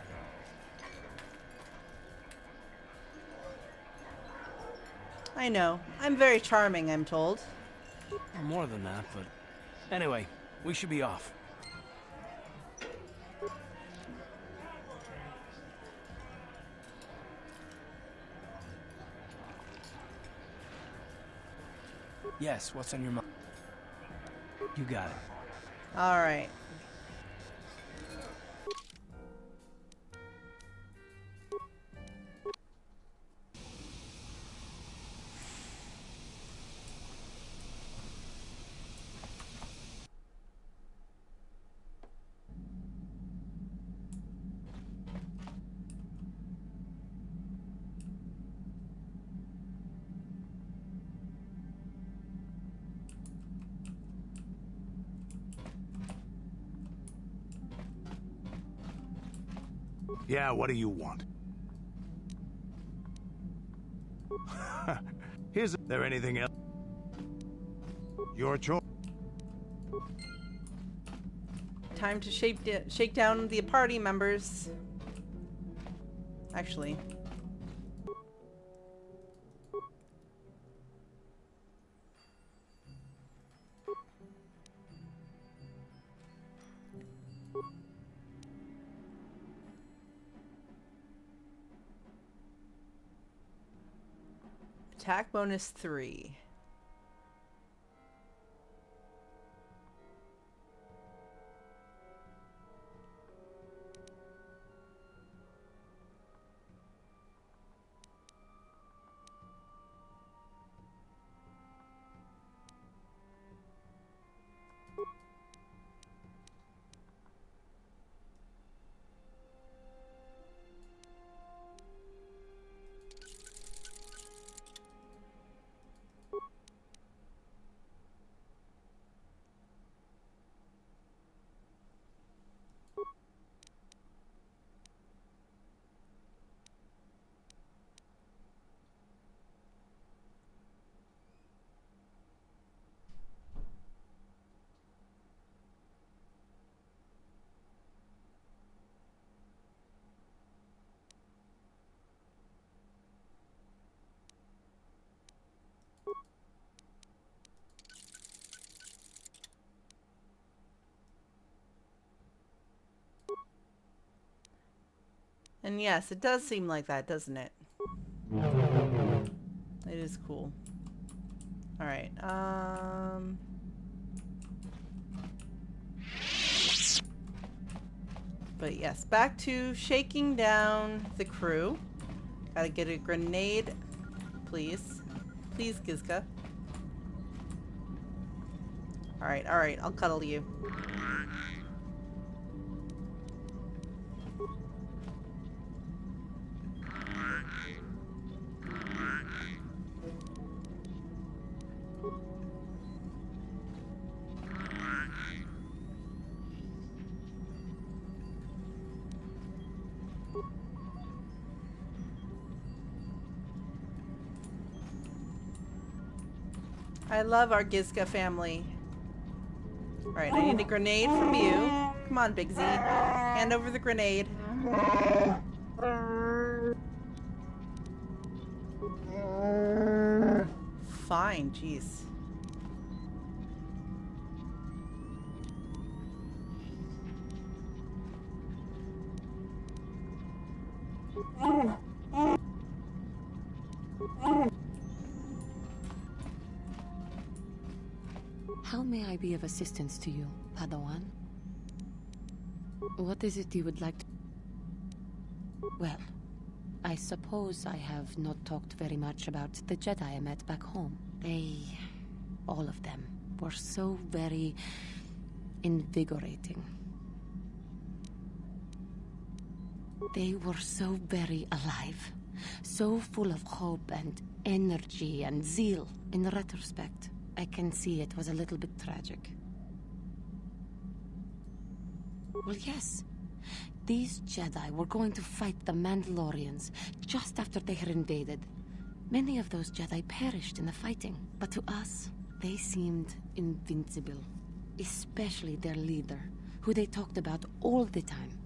I know. I'm very charming, I'm told. Well, more than that, but... Anyway, we should be off. Yes, what's on your mind? You got it. All right. Yeah, what do you want? Is there anything else? Your choice. Time to shake down the party members. Actually. attack bonus 3. And yes, it does seem like that, doesn't it? It is cool. Alright, but yes, back to shaking down the crew. Gotta get a grenade, please. Please, Gizka. Alright, alright, I'll cuddle you. I love our Gizka family. Alright, I need a grenade from you. Come on, Big Z. Hand over the grenade. Fine, jeez. How may I be of assistance to you, Padawan? What is it you would like to... Well, I suppose I have not talked very much about the Jedi I met back home. They... all of them were so very... invigorating. They were so very alive. So full of hope and energy and zeal. In retrospect, I can see it was a little bit tragic. Well, yes. These Jedi were going to fight the Mandalorians just after they had invaded. Many of those Jedi perished in the fighting, but to us, they seemed invincible. Especially their leader, who they talked about all the time.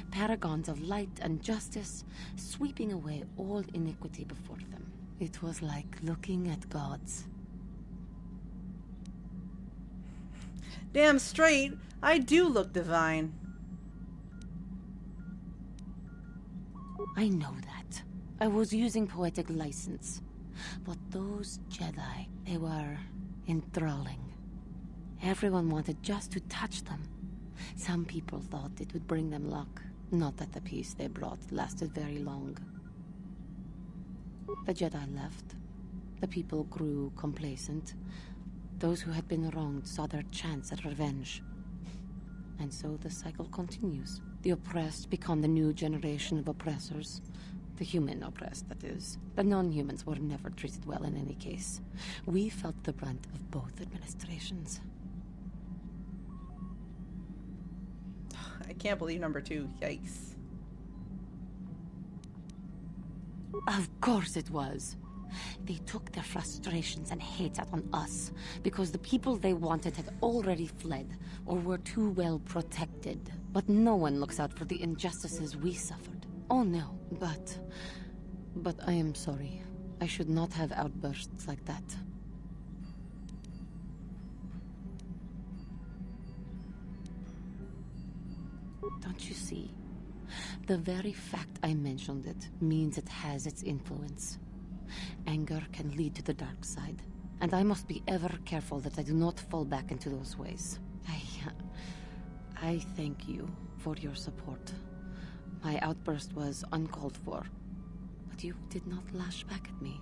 Paragons of light and justice, sweeping away all iniquity before them. It was like looking at gods. Damn straight, I do look divine. I know that. I was using poetic license. But those Jedi, they were enthralling. Everyone wanted just to touch them. Some people thought it would bring them luck. Not that the peace they brought lasted very long. The Jedi left. The people grew complacent. Those who had been wronged saw their chance at revenge. And so the cycle continues. The oppressed become the new generation of oppressors. The human oppressed, that is. The non-humans were never treated well in any case. We felt the brunt of both administrations. I can't believe number 2. Yikes. Of course it was. They took their frustrations and hate out on us because the people they wanted had already fled or were too well protected. But no one looks out for the injustices we suffered. Oh no, but I am sorry. I should not have outbursts like that. Don't you see? The very fact I mentioned it means it has its influence. Anger can lead to the dark side, and I must be ever careful that I do not fall back into those ways. I thank you for your support. My outburst was uncalled for, but you did not lash back at me.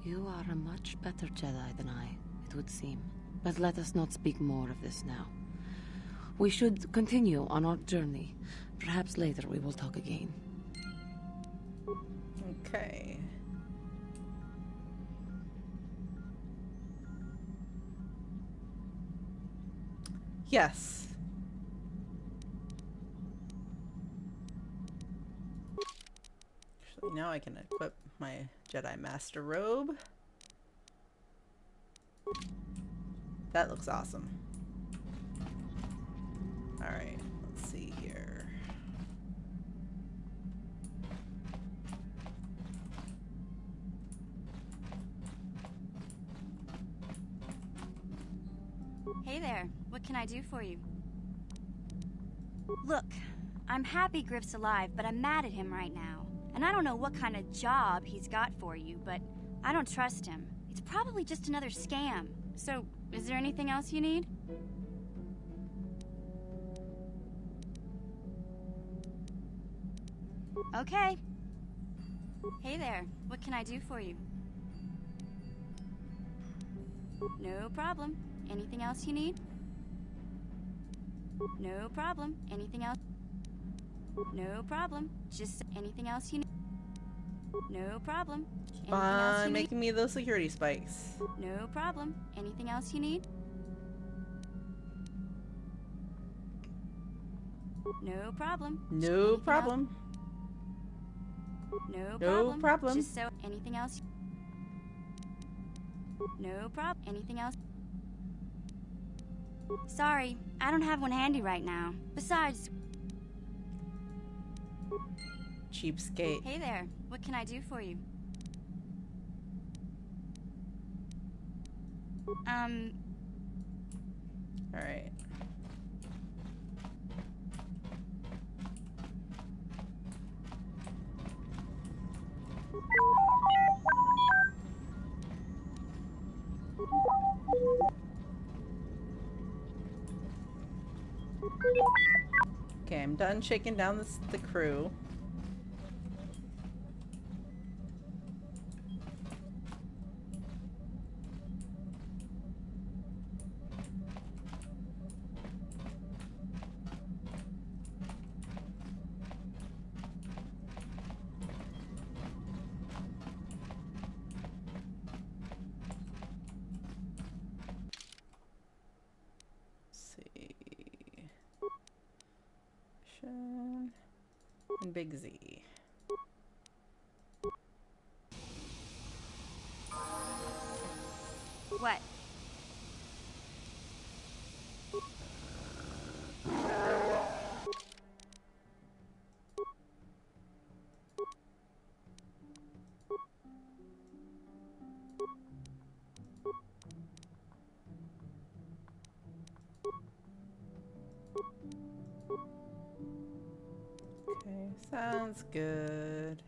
You are a much better Jedi than I, it would seem. But let us not speak more of this now. We should continue on our journey. Perhaps later we will talk again. Okay. Yes. Actually, now I can equip my Jedi Master robe. That looks awesome. Alright, let's see here. Hey there, what can I do for you? Look, I'm happy Griff's alive, but I'm mad at him right now. And I don't know what kind of job he's got for you, but I don't trust him. It's probably just another scam. So, is there anything else you need? Okay. Hey there, what can I do for you? No problem. Anything else you need? No problem. Anything else? No problem. Just anything else you need? No problem. Anything else you need? Making me those security spikes. No problem. Anything else you need? No problem. No problem. No No problem. problem. Just so anything else? No problem. Anything else? Sorry, I don't have one handy right now. Besides... Cheapskate. Hey there, what can I do for you? Alright. Okay, I'm done shaking down the crew. And Big Z. What? Okay, sounds good.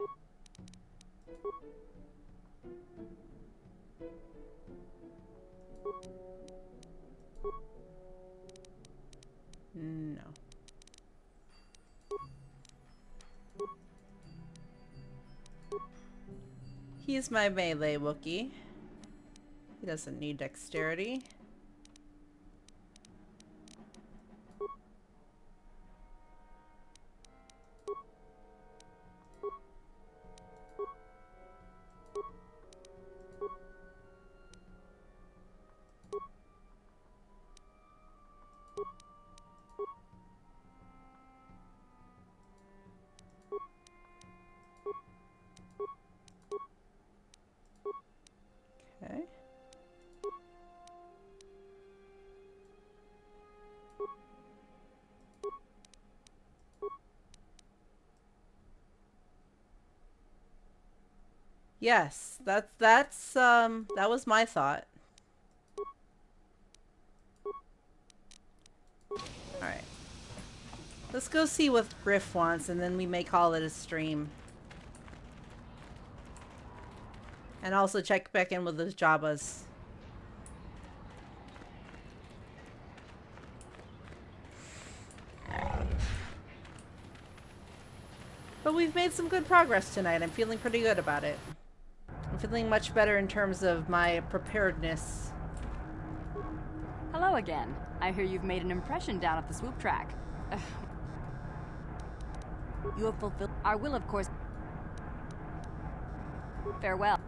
No. He's my melee Wookiee. He doesn't need dexterity. Okay. Yes, that was my thought. Alright. Let's go see what Griff wants and then we may call it a stream. And also check back in with those Jawas. But we've made some good progress tonight. I'm feeling pretty good about it. I'm feeling much better in terms of my preparedness. Hello again. I hear you've made an impression down at the swoop track. You have fulfilled our will, of course. Farewell.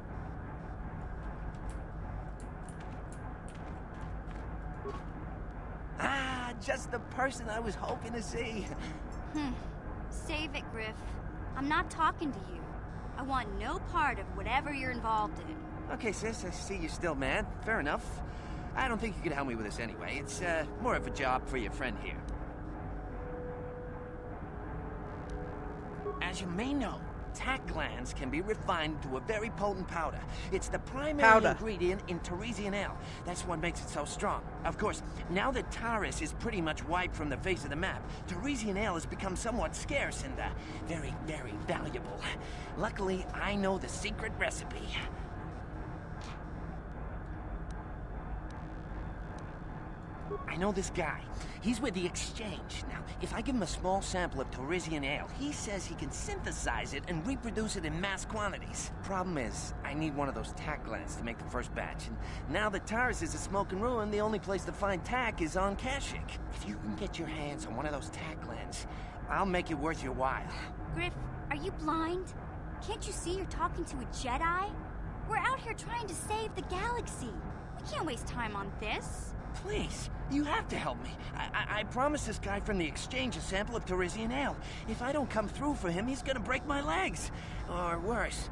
Ah, just the person I was hoping to see. Save it, Griff. I'm not talking to you. I want no part of whatever you're involved in. Okay, sis, I see you're still mad. Fair enough. I don't think you could help me with this anyway. It's, more of a job for your friend here. As you may know, tack glands can be refined to a very potent powder. It's the primary ingredient in Teresian ale. That's what makes it so strong. Of course, now that Taris is pretty much wiped from the face of the map, Teresian ale has become somewhat scarce and, very, very valuable. Luckily, I know the secret recipe. I know this guy. He's with the Exchange. Now, if I give him a small sample of Teresian ale, he says he can synthesize it and reproduce it in mass quantities. Problem is, I need one of those tack glands to make the first batch, and now that Taris is a smoking ruin, the only place to find tack is on Kashyyyk. If you can get your hands on one of those tack glands, I'll make it worth your while. Griff, are you blind? Can't you see you're talking to a Jedi? We're out here trying to save the galaxy. We can't waste time on this. Please, you have to help me. I promised this guy from the Exchange a sample of Teresian ale. If I don't come through for him, he's gonna break my legs. Or worse.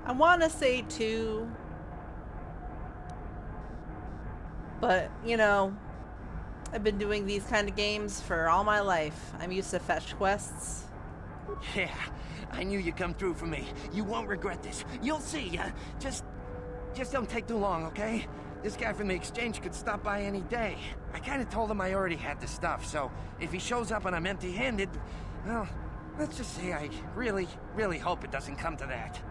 I want to say 2. But, you know, I've been doing these kind of games for all my life. I'm used to fetch quests. Yeah, I knew you'd come through for me. You won't regret this. You'll see. Just don't take too long, okay? This guy from the Exchange could stop by any day. I kind of told him I already had the stuff, so if he shows up and I'm empty-handed, well, let's just say I really, really hope it doesn't come to that.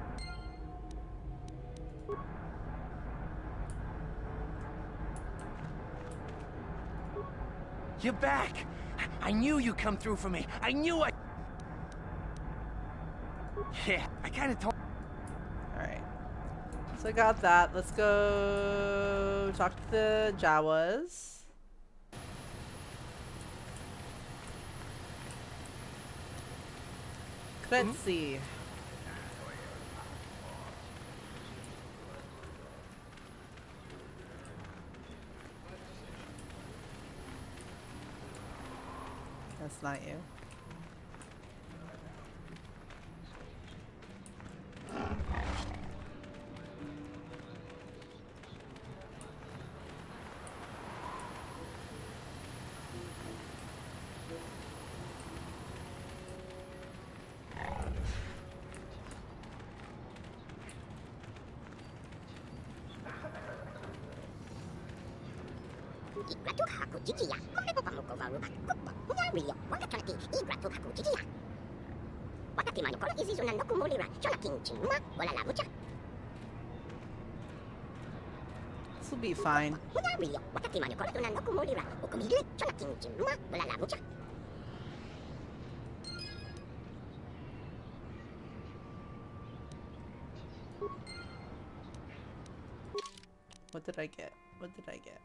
You're back! I knew you'd come through for me. I knew I... Yeah, I kind of told... Alright. So I got that. Let's go talk to the Jawas. Let's see. That's not you. This will be fine. What did I get? What did I get?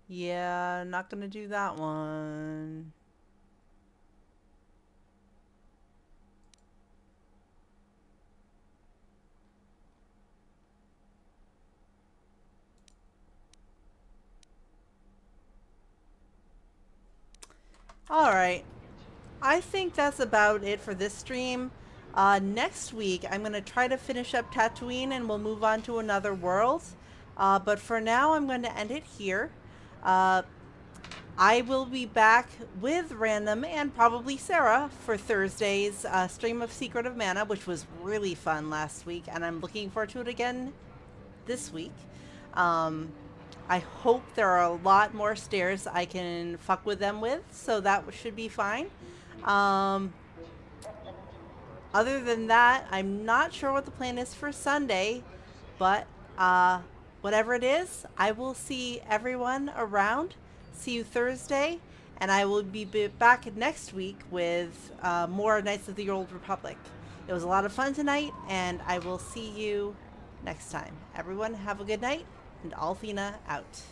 Yeah, not gonna do that one. Alright. I think that's about it for this stream. Next week, I'm going to try to finish up Tatooine and we'll move on to another world. But for now, I'm going to end it here. I will be back with Random and probably Sarah for Thursday's stream of Secret of Mana, which was really fun last week, and I'm looking forward to it again this week. I hope there are a lot more stairs I can fuck with them with, so that should be fine. Other than that, I'm not sure what the plan is for Sunday, but whatever it is, I will see everyone around. See you Thursday, and I will be back next week with more Knights of the Old Republic. It was a lot of fun tonight, and I will see you next time. Everyone, have a good night, and Althena out.